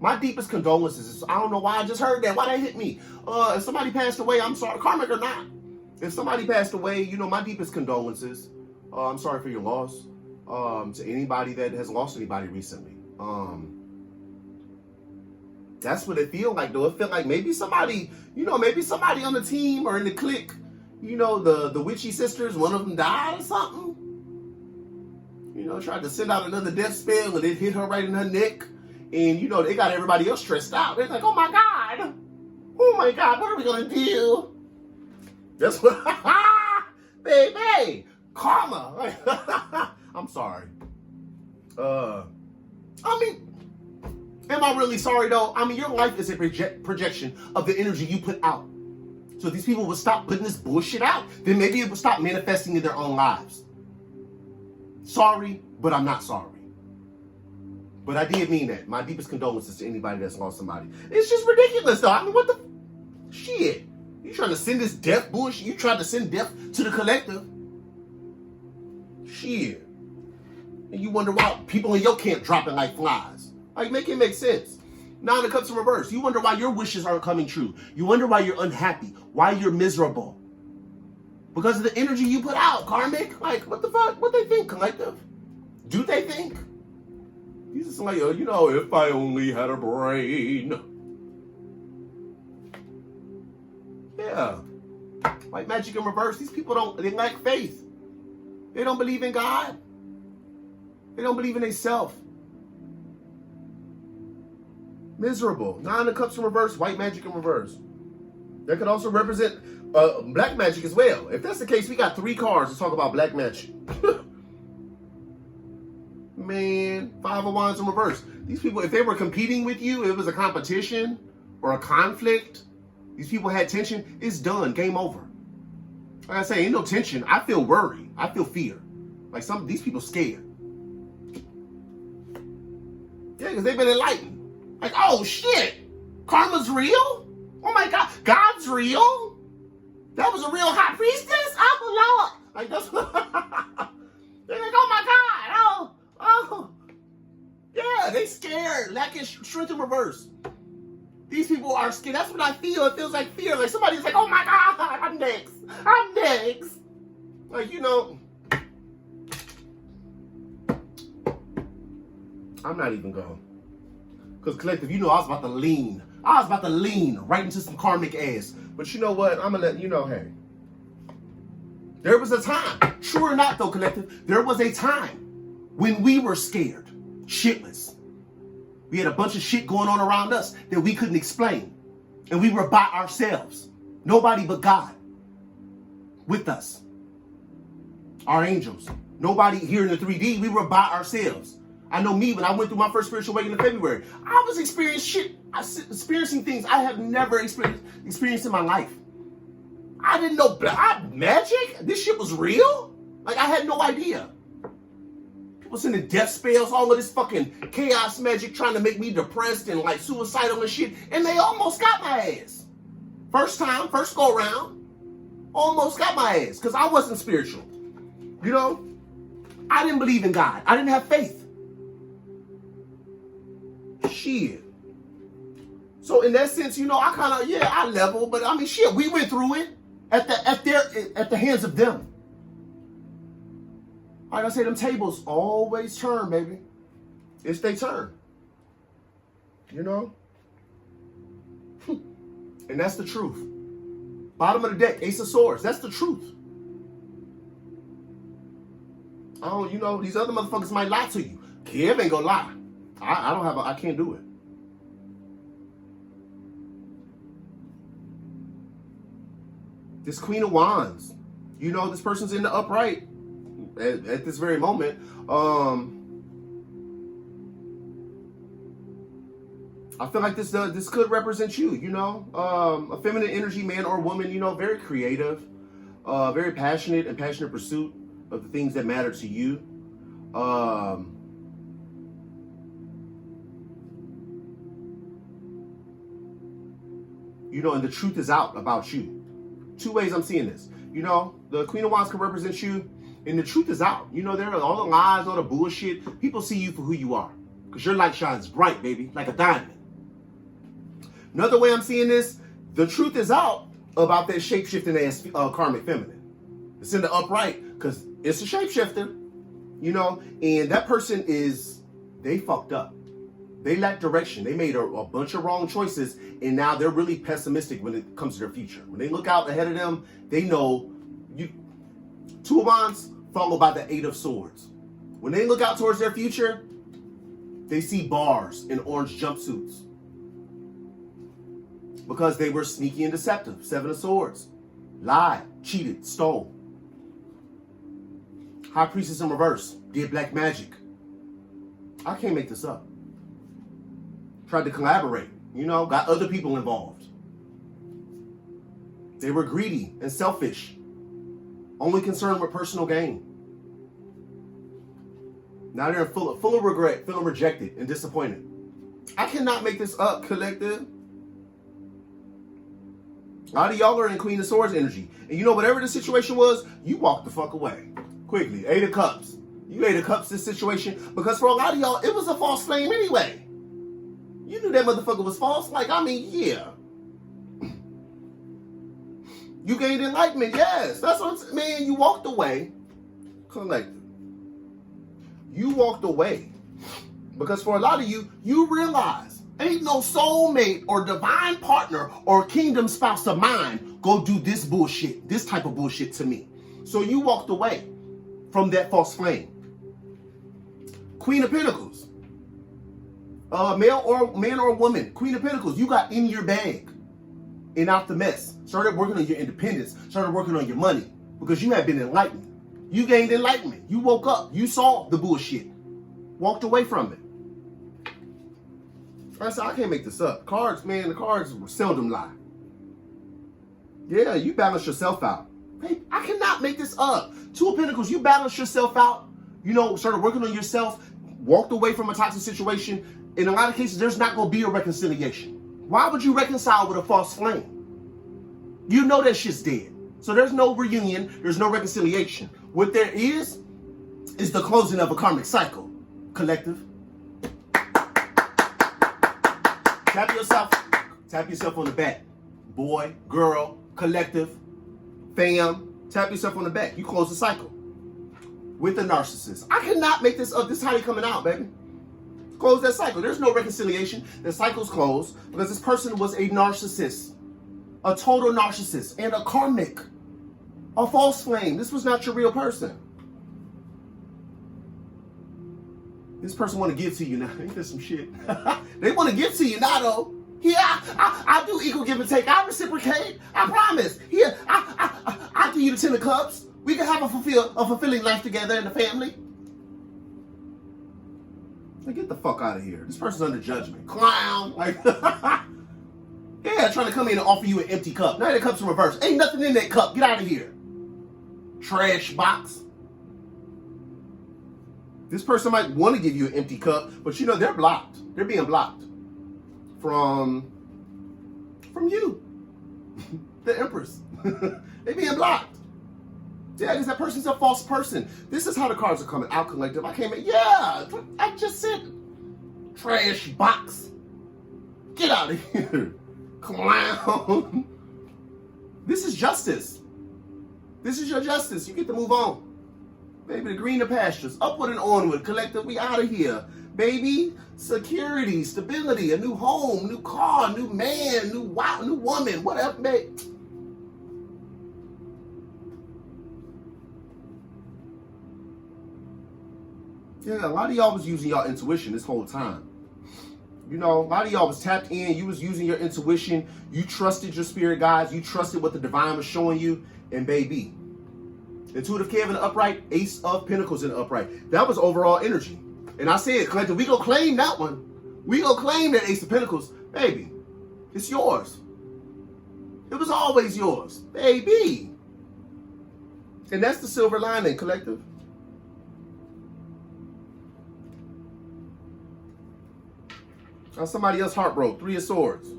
my deepest condolences. I don't know why I just heard that. Why that hit me? If somebody passed away, I'm sorry, karmic or not. If somebody passed away, you know, my deepest condolences. I'm sorry for your loss. To anybody that has lost anybody recently. That's what it feel like, though. It feel like maybe somebody, you know, maybe somebody on the team or in the clique, you know, the witchy sisters, one of them died or something. You know, tried to send out another death spell and it hit her right in her neck. And, you know, they got everybody else stressed out. They're like, oh my God. Oh my God, what are we going to do? That's what, baby, karma. I'm sorry. I mean, am I really sorry though? I mean, your life is a projection of the energy you put out. So if these people would stop putting this bullshit out, then maybe it would stop manifesting in their own lives. Sorry, but I'm not sorry. But I did mean that. My deepest condolences to anybody that's lost somebody. It's just ridiculous though. I mean, what the shit? You trying to send this death bullshit? You trying to send death to the collective? Shit. And you wonder why people in your camp dropping like flies. Like, make it make sense. Now it comes in reverse. You wonder why your wishes aren't coming true. You wonder why you're unhappy. Why you're miserable. Because of the energy you put out, karmic. Like, what the fuck? What they think, collective? Do they think? These are some like, you know, if I only had a brain. Yeah. Like magic in reverse. These people they lack faith. They don't believe in God. They don't believe in themselves. Miserable. Nine of Cups in reverse, white magic in reverse. That could also represent black magic as well. If that's the case, we got 3 cards to talk about black magic. Man, 5 of Wands in reverse. These people, if they were competing with you, it was a competition or a conflict, these people had tension, it's done, game over. Like I say, ain't no tension. I feel worry. I feel fear. Like these people scared. Yeah, because they've been enlightened. Like, oh shit, karma's real? Oh my God, God's real? That was a real high priestess? Oh Lord. Like, that's they're like, oh my God, oh. Yeah, they scared, lacking strength in reverse. These people are scared. That's what I feel. It feels like fear. Like somebody's like, oh my God, I'm next. I'm next. Like, you know, I'm not even going. Because collective, you know, I was about to lean. Right into some karmic ass. But you know what? I'm going to let you know, hey. There was a time. True or not, though, collective. There was a time when we were scared. Shitless. We had a bunch of shit going on around us that we couldn't explain. And we were by ourselves. Nobody but God. With us. Our angels. Nobody here in the 3D. We were by ourselves. I know me, when I went through my first spiritual awakening in February, I was experiencing things I have never experienced in my life. I didn't know black magic. This shit was real. Like, I had no idea. People sending death spells, all of this fucking chaos magic trying to make me depressed and like suicidal and shit. And they almost got my ass. First time, first go around, almost got my ass because I wasn't spiritual. You know, I didn't believe in God. I didn't have faith. Shit. So in that sense, you know, I kind of, yeah, I level, but I mean, shit, we went through it at the hands of them. Like I say, them tables always turn, baby. It's they turn. You know? And that's the truth. Bottom of the deck, Ace of Swords. That's the truth. I don't, you know, these other motherfuckers might lie to you. Kev ain't gonna lie. I can't do it. This Queen of Wands. You know, this person's in the upright at this very moment. I feel like this could represent you, you know, a feminine energy, man or woman, you know, very creative, very passionate and passionate pursuit of the things that matter to you. You know, and the truth is out about you. Two ways I'm seeing this. You know, the Queen of Wands can represent you, and the truth is out. You know, there are all the lies, all the bullshit. People see you for who you are, because your light shines bright, baby, like a diamond. Another way I'm seeing this, the truth is out about that shape-shifting ass karmic feminine. It's in the upright, because it's a shapeshifter, you know, and that person they fucked up. They lack direction. They made a bunch of wrong choices, and now they're really pessimistic when it comes to their future. When they look out ahead of them, they know Two of Wands followed by the Eight of Swords. When they look out towards their future, they see bars in orange jumpsuits because they were sneaky and deceptive. Seven of Swords. Lied, cheated, stole. High Priestess in reverse. Did black magic. I can't make this up. Tried to collaborate, you know, got other people involved. They were greedy and selfish, only concerned with personal gain. Now they're full of regret, feeling rejected and disappointed. I cannot make this up, collective. A lot of y'all are in Queen of Swords energy. And you know, whatever the situation was, you walked the fuck away. Quickly. Eight of Cups. You Eight of Cups this situation, because for a lot of y'all, it was a false flame anyway. You knew that motherfucker was false. Like, I mean, yeah. You gained enlightenment, yes. That's what I'm saying. Man, you walked away. Collective. You walked away. Because for a lot of you, you realize ain't no soulmate or divine partner or kingdom spouse of mine go do this bullshit, this type of bullshit to me. So you walked away from that false flame. Queen of Pentacles. Male or man or woman, Queen of Pentacles, you got in your bag and out the mess. Started working on your independence, started working on your money because you had been enlightened. You gained enlightenment. You woke up. You saw the bullshit. Walked away from it. I said, I can't make this up. Cards, man, the cards seldom lie. Yeah, you balance yourself out. Hey, I cannot make this up. Two of Pentacles, you balance yourself out. You know, started working on yourself, walked away from a toxic situation. In a lot of cases, there's not going to be a reconciliation. Why would you reconcile with a false flame? You know that shit's dead. So there's no reunion. There's no reconciliation. What there is the closing of a karmic cycle. Collective. Tap yourself on the back. Boy, girl, collective, fam. Tap yourself on the back. You close the cycle. With the narcissist. I cannot make this up. This is how you're coming out, baby. Close that cycle. There's no reconciliation. The cycle's closed because this person was a narcissist, a total narcissist, and a karmic, a false flame. This was not your real person. This person want to give to you now. Ain't this some shit? They want to give to you now, though. Yeah, I do equal give and take. I reciprocate. I promise. Here, I give you the 10 of Cups. We can have a fulfilling life together in the family. Like, get the fuck out of here. This person's under judgment. Clown. Like, Yeah, trying to come in and offer you an empty cup. Now the cup's in reverse. Ain't nothing in that cup. Get out of here. Trash box. This person might want to give you an empty cup, but you know they're blocked. They're being blocked from you, the Empress. They're being blocked. Yeah, because that person's a false person. This is how the cards are coming out, collective. I came in, yeah, I just said trash box. Get out of here, clown. This is justice. This is your justice. You get to move on. Baby, the greener pastures, upward and onward, collective, we out of here. Baby, security, stability, a new home, new car, new man, new woman, whatever, babe. Yeah, a lot of y'all was using y'all intuition this whole time. You know, a lot of y'all was tapped in. You was using your intuition. You trusted your spirit guides. You trusted what the divine was showing you. And baby, intuitive care in the upright, Ace of Pentacles in the upright. That was overall energy. And I said, collective, we gonna claim that one. We gonna claim that Ace of Pentacles. Baby, it's yours. It was always yours. Baby. And that's the silver lining, collective. Now somebody else heart broke. Three of Swords.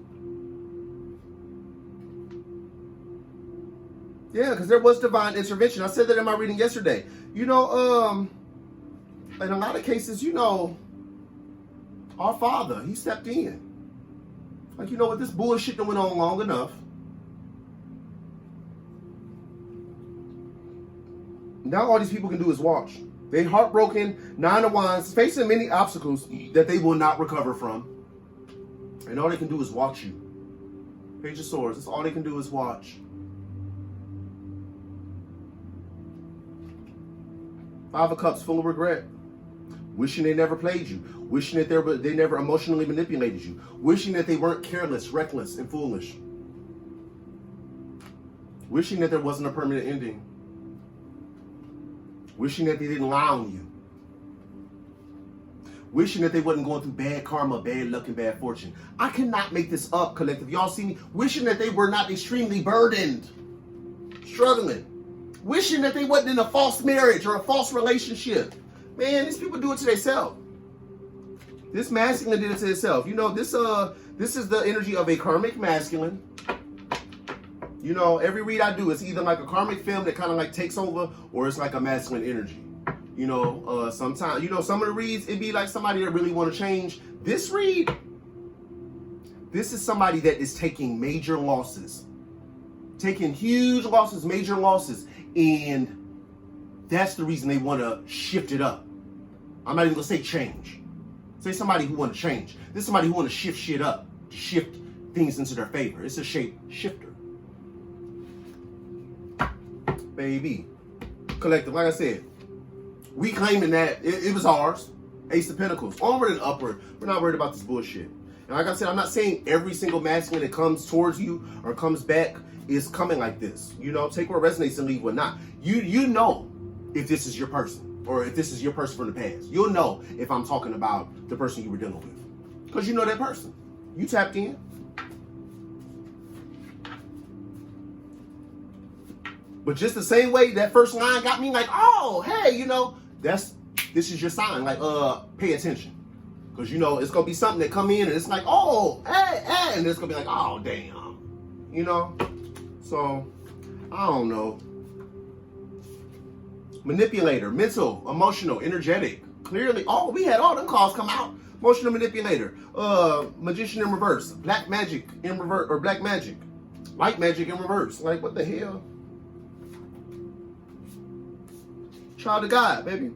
Yeah, because there was divine intervention. I said that in my reading yesterday. You know, in a lot of cases, you know, our Father, he stepped in. Like, you know what, this bullshit that went on long enough. Now all these people can do is watch. They heartbroken, Nine of Wands, facing many obstacles that they will not recover from. And all they can do is watch you. Page of Swords, that's all they can do is watch. Five of Cups, full of regret. Wishing they never played you. Wishing that they never emotionally manipulated you. Wishing that they weren't careless, reckless, and foolish. Wishing that there wasn't a permanent ending. Wishing that they didn't lie on you. Wishing that they wasn't going through bad karma, bad luck, and bad fortune. I cannot make this up, collective. Y'all see me? Wishing that they were not extremely burdened. Struggling. Wishing that they wasn't in a false marriage or a false relationship. Man, these people do it to themselves. This masculine did it to itself. You know, this is the energy of a karmic masculine. You know, every read I do, it's either like a karmic film that kind of like takes over, or it's like a masculine energy. You know, sometimes, you know, some of the reads, it'd be like somebody that really want to change. This read, this is somebody that is taking major losses. Taking huge losses, major losses. And that's the reason they want to shift it up. I'm not even going to say change. Say somebody who want to change. This is somebody who want to shift shit up. To shift things into their favor. It's a shape shifter. Baby. Collective, like I said. We claiming that it was ours. Ace of Pentacles. Onward and upward. We're not worried about this bullshit. And like I said, I'm not saying every single masculine that comes towards you or comes back is coming like this. You know, take what resonates and leave what not. You know if this is your person or if this is your person from the past. You'll know if I'm talking about the person you were dealing with. Because you know that person. You tapped in. But just the same way that first line got me like, oh, hey, you know, this is your sign. Like, pay attention. Because, you know, it's going to be something that come in and it's like, oh, hey, and it's going to be like, oh, damn. You know? So, I don't know. Manipulator, mental, emotional, energetic. Clearly, oh, we had all them calls come out. Emotional manipulator, magician in reverse, black magic in reverse, or black magic, light magic in reverse. Like, what the hell? Child of God, baby.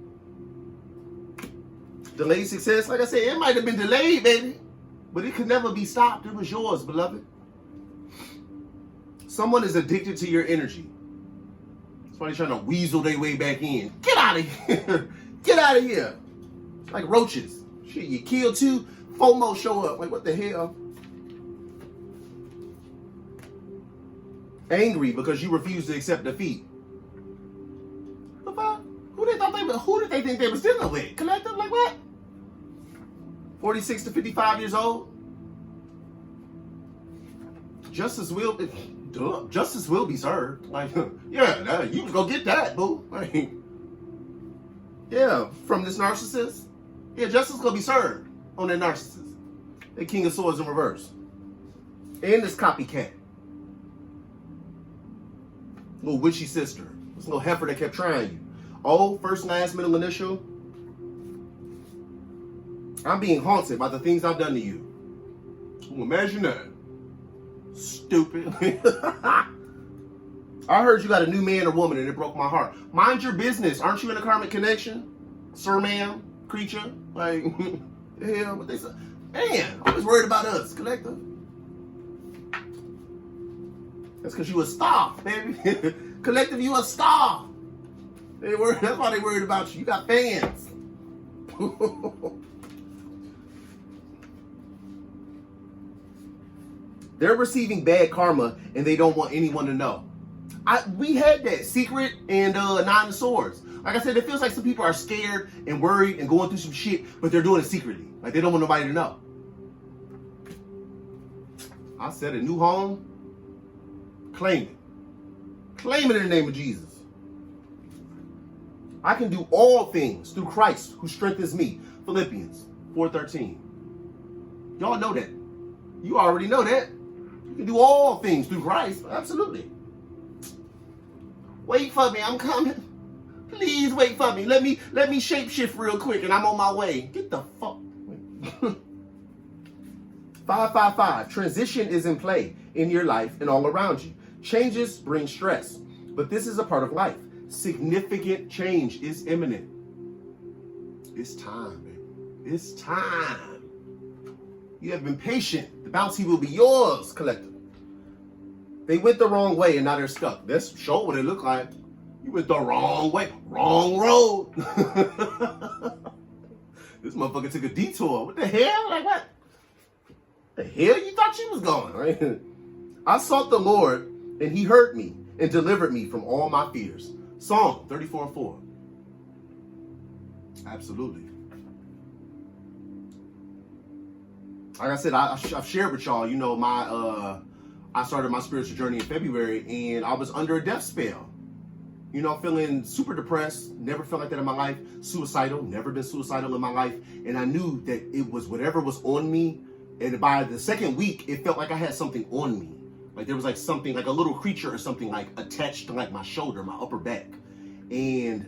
Delayed success. Like I said, it might have been delayed, baby. But it could never be stopped. It was yours, beloved. Someone is addicted to your energy. Somebody trying to weasel their way back in. Get out of here. Get out of here. Like roaches. Shit, you kill two, FOMO show up. Like, what the hell? Angry because you refuse to accept defeat. The fuck? Who did they think they was dealing with? Collective? Like what? 46 to 55 years old? justice will be served. Like, yeah, you can go get that, boo. Like, yeah, from this narcissist. Yeah, justice gonna be served on that narcissist. The King of Swords in reverse. And this copycat. Little witchy sister. This little heifer that kept trying you. Oh, first, last, middle, initial. I'm being haunted by the things I've done to you. Well, imagine that. Stupid. I heard you got a new man or woman and it broke my heart. Mind your business. Aren't you in a karmic connection? Sir, ma'am, creature? Like, the hell, what they say? Man, I was worried about us, collective. That's because you a star, baby. Collective, you a star. That's why they worried about you. You got fans. They're receiving bad karma and they don't want anyone to know. We had that secret and Nine of Swords. Like I said, it feels like some people are scared and worried and going through some shit, but they're doing it secretly. Like they don't want nobody to know. I said a new home. Claim it. Claim it in the name of Jesus. I can do all things through Christ who strengthens me. Philippians 4:13. Y'all know that. You already know that. You can do all things through Christ. Absolutely. Wait for me. I'm coming. Please wait for me. Let me shapeshift real quick and I'm on my way. Get the fuck. 555. Transition is in play in your life and all around you. Changes bring stress, but this is a part of life. Significant change is imminent. It's time, baby. It's time. You have been patient. The bounty will be yours, collective. They went the wrong way and now they're stuck. That's show what it looked like. You went the wrong way. Wrong road. This motherfucker took a detour. What the hell? Like what? The hell you thought you was going? Right? I sought the Lord and he heard me and delivered me from all my fears. Psalm 34:4. Absolutely. Like I said, I've shared with y'all, you know, I started my spiritual journey in February and I was under a death spell. You know, feeling super depressed, never felt like that in my life. Suicidal, never been suicidal in my life. And I knew that it was whatever was on me. And by the second week, it felt like I had something on me. Like there was like something, like a little creature or something like attached to like my shoulder, my upper back. And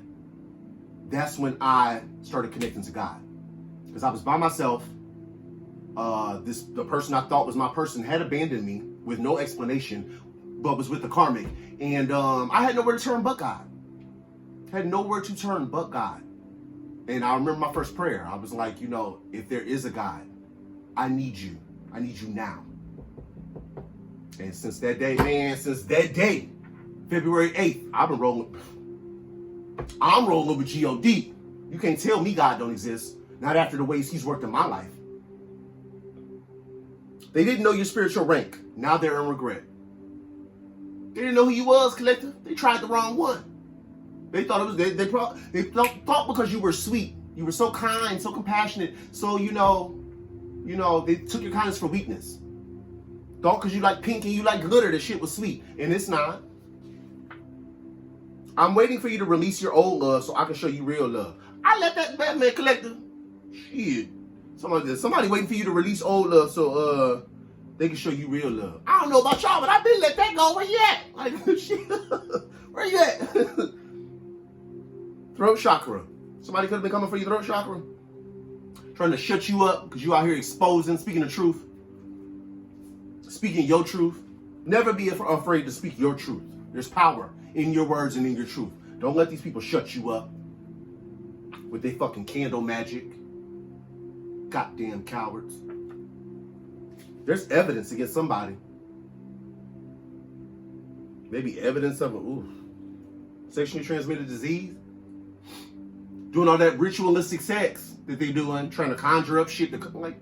that's when I started connecting to God. Because I was by myself. The person I thought was my person had abandoned me with no explanation, but was with the karmic. And I had nowhere to turn but God. Had nowhere to turn but God. And I remember my first prayer. I was like, you know, if there is a God, I need you. I need you now. And since that day, man, February 8th, I'm rolling with G.O.D. You can't tell me God don't exist. Not after the ways he's worked in my life. They didn't know your spiritual rank. Now they're in regret. They didn't know who you was, collective. They tried the wrong one. They thought it was, they thought because you were sweet, you were so kind, so compassionate, so, you know, they took your kindness for weakness. Thought because you like pink and you like glitter, that shit was sweet. And it's not. I'm waiting for you to release your old love so I can show you real love. I let that Batman collective. Shit. Somebody waiting for you to release old love so they can show you real love. I don't know about y'all, but I've been let that go. Where you at? Like, shit. Where you at? Throat chakra. Somebody could have been coming for your throat chakra. Trying to shut you up because you out here exposing, speaking the truth. Speaking your truth. Never be afraid to speak your truth. There's power in your words and in your truth. Don't let these people shut you up with their fucking candle magic. Goddamn cowards. There's evidence against somebody. Maybe evidence of a sexually transmitted disease. Doing all that ritualistic sex that they're doing, trying to conjure up shit to like.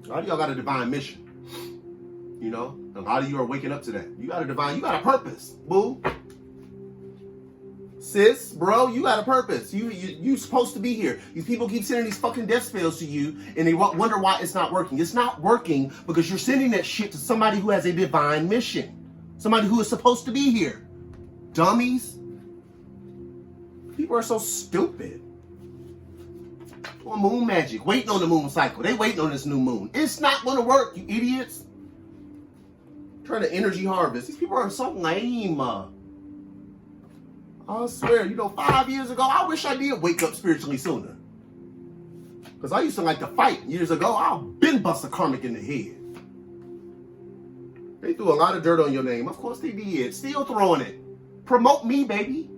A lot of y'all got a divine mission. You know, a lot of you are waking up to that. You got a divine, you got a purpose, boo. Sis, bro, you got a purpose. You supposed to be here. These people keep sending these fucking death spells to you, and they wonder why it's not working. It's not working because you're sending that shit to somebody who has a divine mission. Somebody who is supposed to be here. Dummies. People are so stupid. Doing moon magic, waiting on the moon cycle. They waiting on this new moon. It's not going to work, you idiots. Trying to energy harvest. These people are so lame. I swear, 5 years ago, I wish I did wake up spiritually sooner. Because I used to like to fight years ago. I've been busting karmic in the head. They threw a lot of dirt on your name. Of course they did. Still throwing it. Promote me, baby.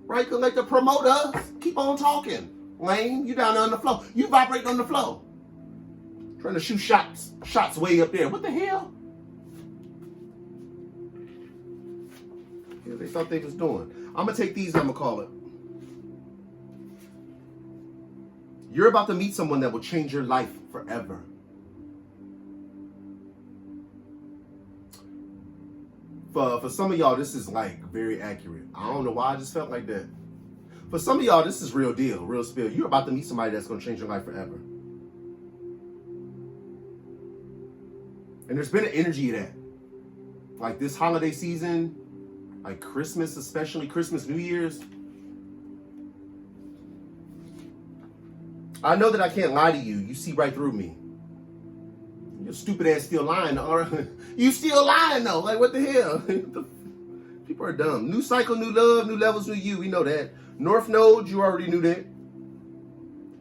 Right, collector, promote us. Keep on talking. Lame, you down there on the floor. You vibrating on the floor. Trying to shoot shots. Shots way up there. What the hell? Yeah, they thought they was doing. I'm going to take these and I'm going to call it. You're about to meet someone that will change your life forever. For some of y'all, this is like very accurate. I don't know why I just felt like that. For some of y'all, this is real deal, real spill. You're about to meet somebody that's going to change your life forever. And there's been an energy of that. Like this holiday season, like Christmas, especially Christmas, New Year's. I know that I can't lie to you. You see right through me. Your stupid ass still lying. You still lying though. Like what the hell? People are dumb. New cycle, new love, new levels, new you. We know that. North Node, you already knew that.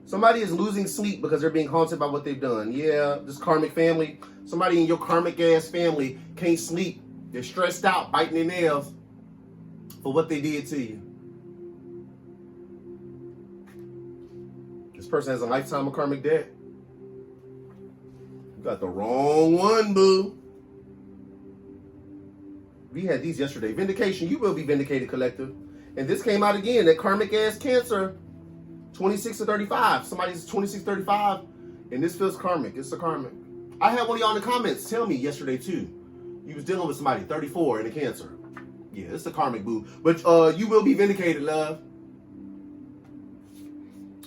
Somebody is losing sleep because they're being haunted by what they've done. Yeah, this karmic family. Somebody in your karmic ass family can't sleep. They're stressed out, biting their nails for what they did to you. This person has a lifetime of karmic debt. You got the wrong one, boo. We had these yesterday. Vindication, you will be vindicated, collective. And this came out again, that karmic ass Cancer, 26 to 35. Somebody's 26 to 35, and this feels karmic. It's a karmic. I had one of y'all in the comments tell me yesterday too. You was dealing with somebody, 34 in a Cancer. Yeah, it's a karmic, boo. But you will be vindicated, love.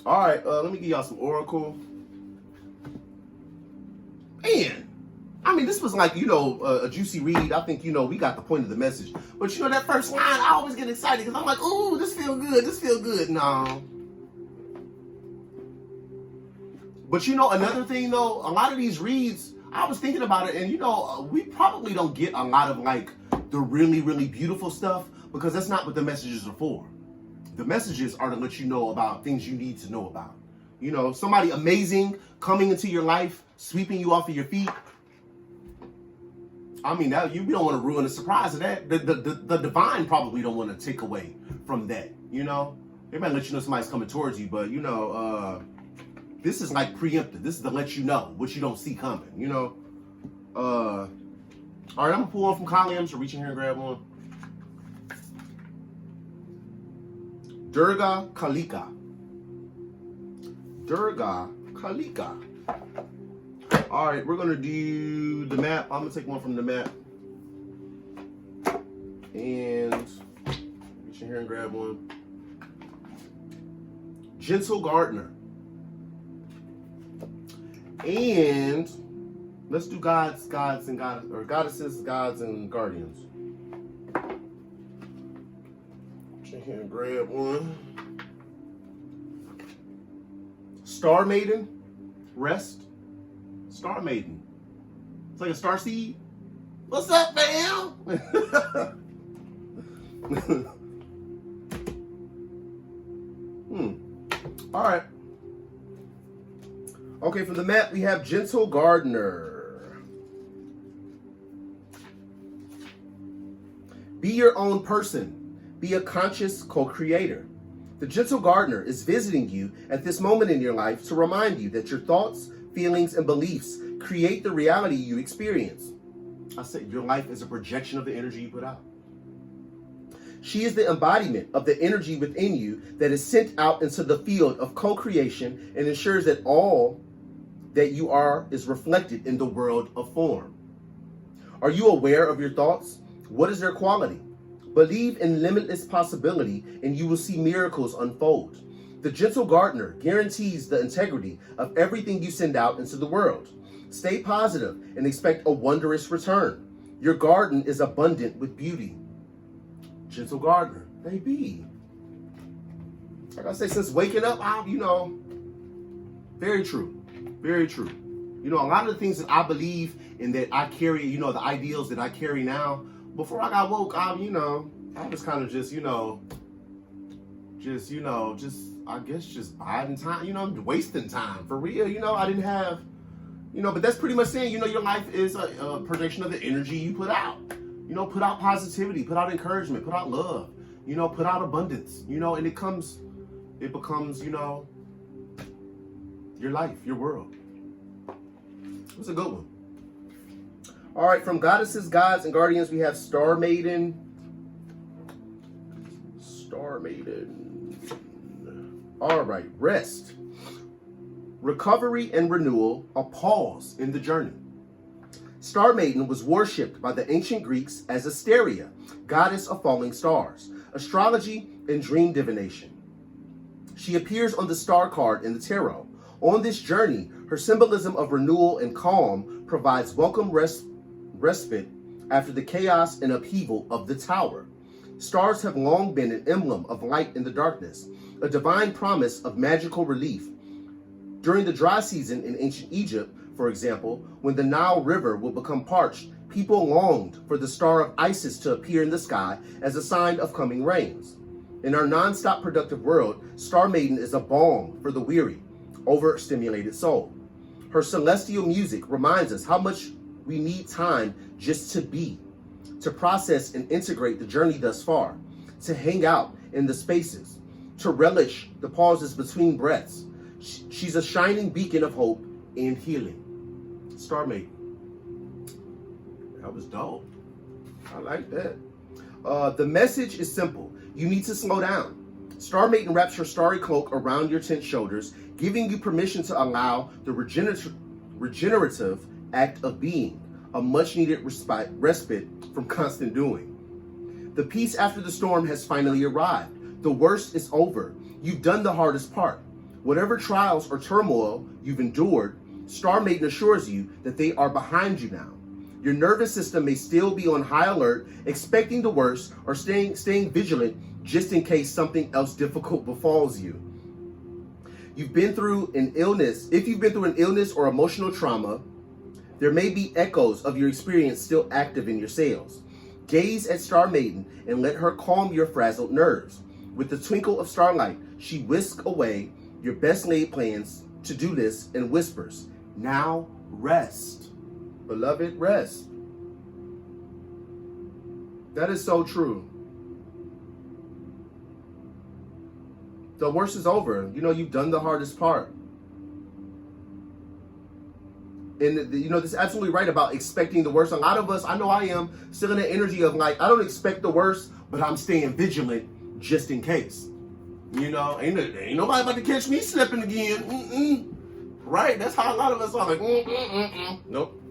All right, let me give y'all some oracle. Man, I mean, this was like, a juicy read. I think, we got the point of the message. But, that first line, I always get excited because I'm like, ooh, this feel good. This feel good. No. But, another thing, though, a lot of these reads, I was thinking about it, and, we probably don't get a lot of, like, the really, really beautiful stuff because that's not what the messages are for. The messages are to let you know about things you need to know about. Somebody amazing coming into your life, sweeping you off of your feet. I mean, now you don't want to ruin the surprise of that. The divine probably don't want to take away from that, They might let you know somebody's coming towards you, but, this is like preemptive. This is to let you know what you don't see coming, All right, I'm going to pull one from columns. Reach in here and grab one. Durga Kalika. Durga Kalika. All right, we're going to do the map. I'm going to take one from the map. And reach in here and grab one. Gentle Gardener. And let's do gods and goddesses, or goddesses, gods, and guardians. Reach in here and grab one. Star Maiden. Rest. Star Maiden. It's like a star seed. What's up, fam? All right. Okay, from the map, we have Gentle Gardener. Be your own person. Be a conscious co-creator. The Gentle Gardener is visiting you at this moment in your life to remind you that your thoughts, feelings, and beliefs create the reality you experience. I said your life is a projection of the energy you put out. She is the embodiment of the energy within you that is sent out into the field of co-creation and ensures that all that you are is reflected in the world of form. Are you aware of your thoughts? What is their quality? Believe in limitless possibility and you will see miracles unfold. The gentle gardener guarantees the integrity of everything you send out into the world. Stay positive and expect a wondrous return. Your garden is abundant with beauty. Gentle gardener, baby. Like I say, since waking up, very true. Very true. A lot of the things that I believe and that I carry, the ideals that I carry now, before I got woke, I was kind of just I guess just biding time, wasting time for real. I didn't have, but that's pretty much saying, your life is a projection of the energy you put out. Put out positivity, put out encouragement, put out love, put out abundance, and it becomes, your life, your world. It was a good one. All right, from goddesses, gods, and guardians, we have Star Maiden. Star Maiden. All right, rest. Recovery and renewal, a pause in the journey. Star Maiden was worshipped by the ancient Greeks as Asteria, goddess of falling stars, astrology, and dream divination. She appears on the star card in the tarot. On this journey, her symbolism of renewal and calm provides welcome respite after the chaos and upheaval of the tower. Stars have long been an emblem of light in the darkness, a divine promise of magical relief. During the dry season in ancient Egypt, for example, when the Nile River would become parched, people longed for the star of Isis to appear in the sky as a sign of coming rains. In our non-stop productive world, Star Maiden is a balm for the weary, overstimulated soul. Her celestial music reminds us how much we need time just to be, to process and integrate the journey thus far, to hang out in the spaces, to relish the pauses between breaths. She's a shining beacon of hope and healing. Star Maiden. That was dope. I like that. The message is simple. You need to slow down. Star Maiden wraps her starry cloak around your tense shoulders, giving you permission to allow the regenerative act of being, a much-needed respite from constant doing. The peace after the storm has finally arrived. The worst is over. You've done the hardest part. Whatever trials or turmoil you've endured, Star Maiden assures you that they are behind you now. Your nervous system may still be on high alert, expecting the worst, or staying vigilant just in case something else difficult befalls you. You've been through an illness. If you've been through an illness or emotional trauma, there may be echoes of your experience still active in your cells. Gaze at Star Maiden and let her calm your frazzled nerves. With the twinkle of starlight, she whisks away your best laid plans, to-do lists, and whispers, "Now rest. Beloved, rest." That is so true. The worst is over. You've done the hardest part. And, this is absolutely right about expecting the worst. A lot of us, I know I am, still in the energy of I don't expect the worst, but I'm staying vigilant just in case. Ain't nobody about to catch me slipping again. Right? That's how a lot of us are Nope.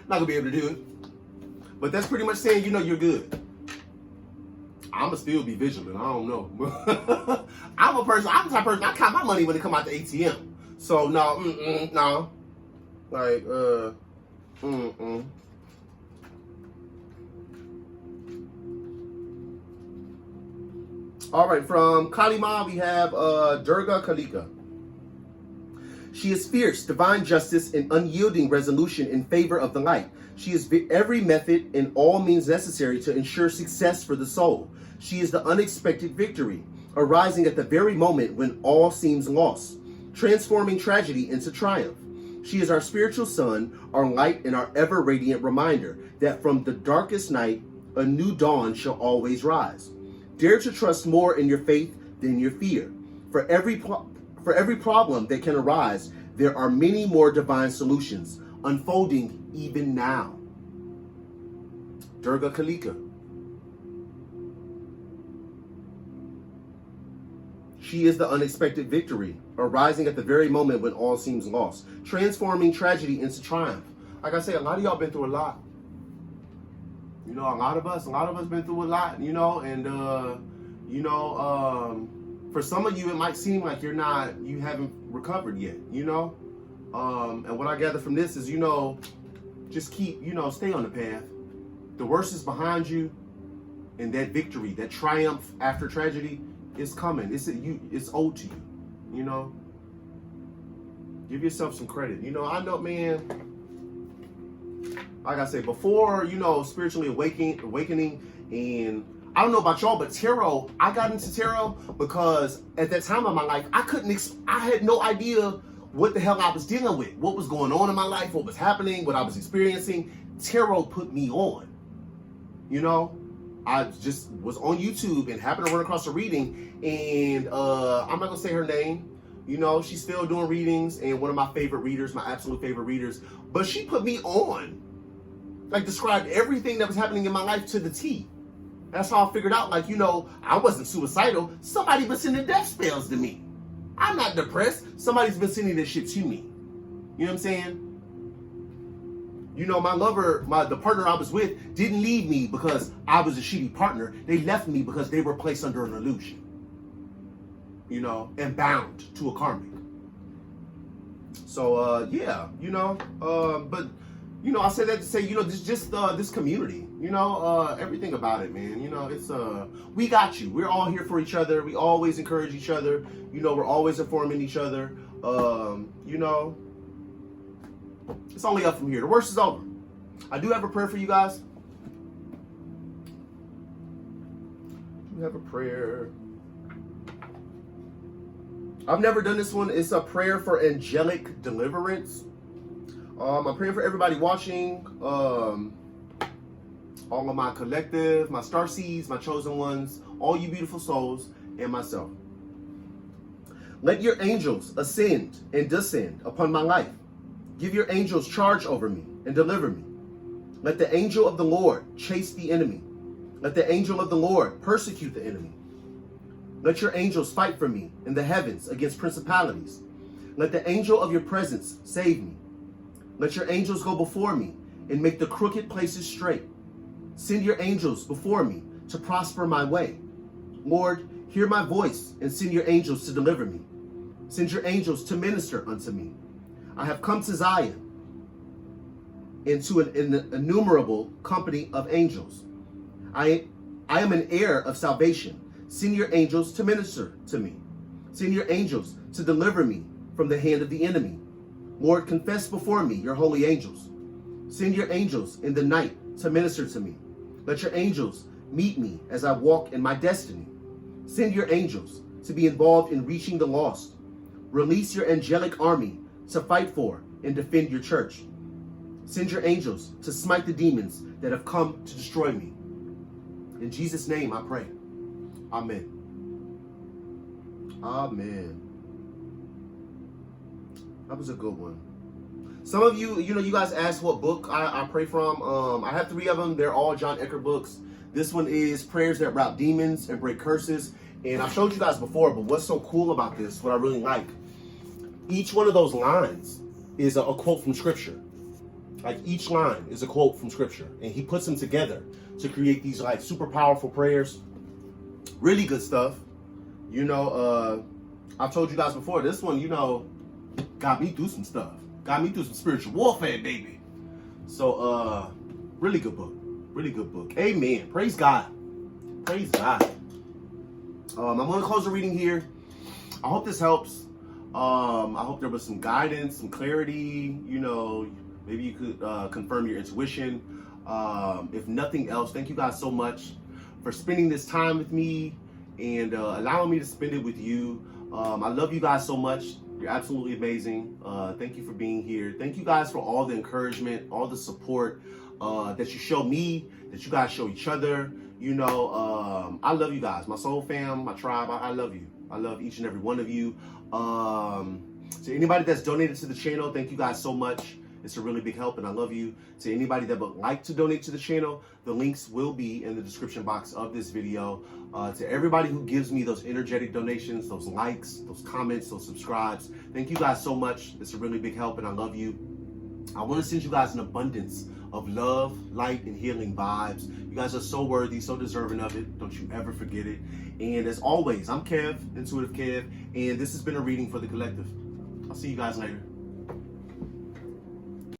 Not going to be able to do it. But that's pretty much saying, you're good. I'm going to still be vigilant. I don't know. I'm the type of person, I count my money when it come out the ATM. So, no. All right, from Kalima, we have Durga Kalika. She is fierce, divine justice, and unyielding resolution in favor of the light. She is every method and all means necessary to ensure success for the soul. She is the unexpected victory, arising at the very moment when all seems lost, transforming tragedy into triumph. She is our spiritual sun, our light, and our ever-radiant reminder that from the darkest night, a new dawn shall always rise. Dare to trust more in your faith than your fear. For every problem that can arise, there are many more divine solutions unfolding even now. Durga Kalika. She is the unexpected victory, arising at the very moment when all seems lost, transforming tragedy into triumph. Like I say, a lot of y'all been through a lot. You know, a lot of us been through a lot, you know, and for some of you, it might seem like you haven't recovered yet, you know. And what I gather from this is, you know, just keep, you know, stay on the path. The worst is behind you, and that victory, that triumph after tragedy is coming. It's owed to you, you know. Give yourself some credit. You know, I know, man, like I said, before, you know, spiritually awakening, and I don't know about y'all, but tarot, I got into tarot because at that time of my life, I had no idea what the hell I was dealing with, what was going on in my life, what was happening, what I was experiencing. Tarot put me on, you know. I just was on YouTube and happened to run across a reading, and I'm not gonna say her name. You know, she's still doing readings, and one of my favorite readers, my absolute favorite readers, but she put me on, like described everything that was happening in my life to the T. That's how I figured out, like, you know, I wasn't suicidal. Somebody been sending death spells to me. I'm not depressed. Somebody's been sending this shit to me. You know what I'm saying? You know, my lover, the partner I was with, didn't leave me because I was a shitty partner. They left me because they were placed under an illusion. You know, and bound to a karmic. So, yeah, you know, but, you know, I say that to say, you know, this community, you know, everything about it, man, you know, it's, we got you. We're all here for each other. We always encourage each other. You know, we're always informing each other. You know, it's only up from here. The worst is over. I do have a prayer for you guys. I do have a prayer. I've never done this one. It's a prayer for angelic deliverance. I'm praying for everybody watching, all of my collective, my star seeds, my chosen ones, all you beautiful souls, and myself. Let your angels ascend and descend upon my life. Give your angels charge over me and deliver me. Let the angel of the Lord chase the enemy. Let the angel of the Lord persecute the enemy. Let your angels fight for me in the heavens against principalities. Let the angel of your presence save me. Let your angels go before me and make the crooked places straight. Send your angels before me to prosper my way. Lord, hear my voice and send your angels to deliver me. Send your angels to minister unto me. I have come to Zion into an innumerable company of angels. I am an heir of salvation. Send your angels to minister to me. Send your angels to deliver me from the hand of the enemy. Lord, confess before me your holy angels. Send your angels in the night to minister to me. Let your angels meet me as I walk in my destiny. Send your angels to be involved in reaching the lost. Release your angelic army to fight for and defend your church. Send your angels to smite the demons that have come to destroy me. In Jesus' name I pray. Amen. Amen. That was a good one. Some of you, you know, you guys asked what book I pray from. I have 3 of them. They're all John Eckert books. This one is Prayers That Rout Demons and Break Curses. And I've showed you guys before, but what's so cool about this, what I really like, each one of those lines is a quote from Scripture. Like each line is a quote from Scripture. And he puts them together to create these like super powerful prayers. Really good stuff. You know, I've told you guys before, this one, you know, got me through some stuff. Got me through some spiritual warfare, baby. So, really good book. Really good book. Amen. Praise God. Praise God. I'm going to close the reading here. I hope this helps. I hope there was some guidance, some clarity. You know, maybe you could confirm your intuition. If nothing else, thank you guys so much for spending this time with me and allowing me to spend it with you. I love you guys so much. You're absolutely amazing. Thank you for being here. Thank you guys for all the encouragement, all the support that you show me, that you guys show each other. You know, I love you guys. My soul fam, my tribe, I love you. I love each and every one of you. To anybody that's donated to the channel, thank you guys so much. It's a really big help, and I love you. To anybody that would like to donate to the channel, the links will be in the description box of this video. To everybody who gives me those energetic donations, those likes, those comments, those subscribes, thank you guys so much. It's a really big help, and I love you. I want to send you guys an abundance of love, light, and healing vibes. You guys are so worthy, so deserving of it. Don't you ever forget it. And as always, I'm Kev, Intuitive Kev, and this has been a reading for the collective. I'll see you guys later.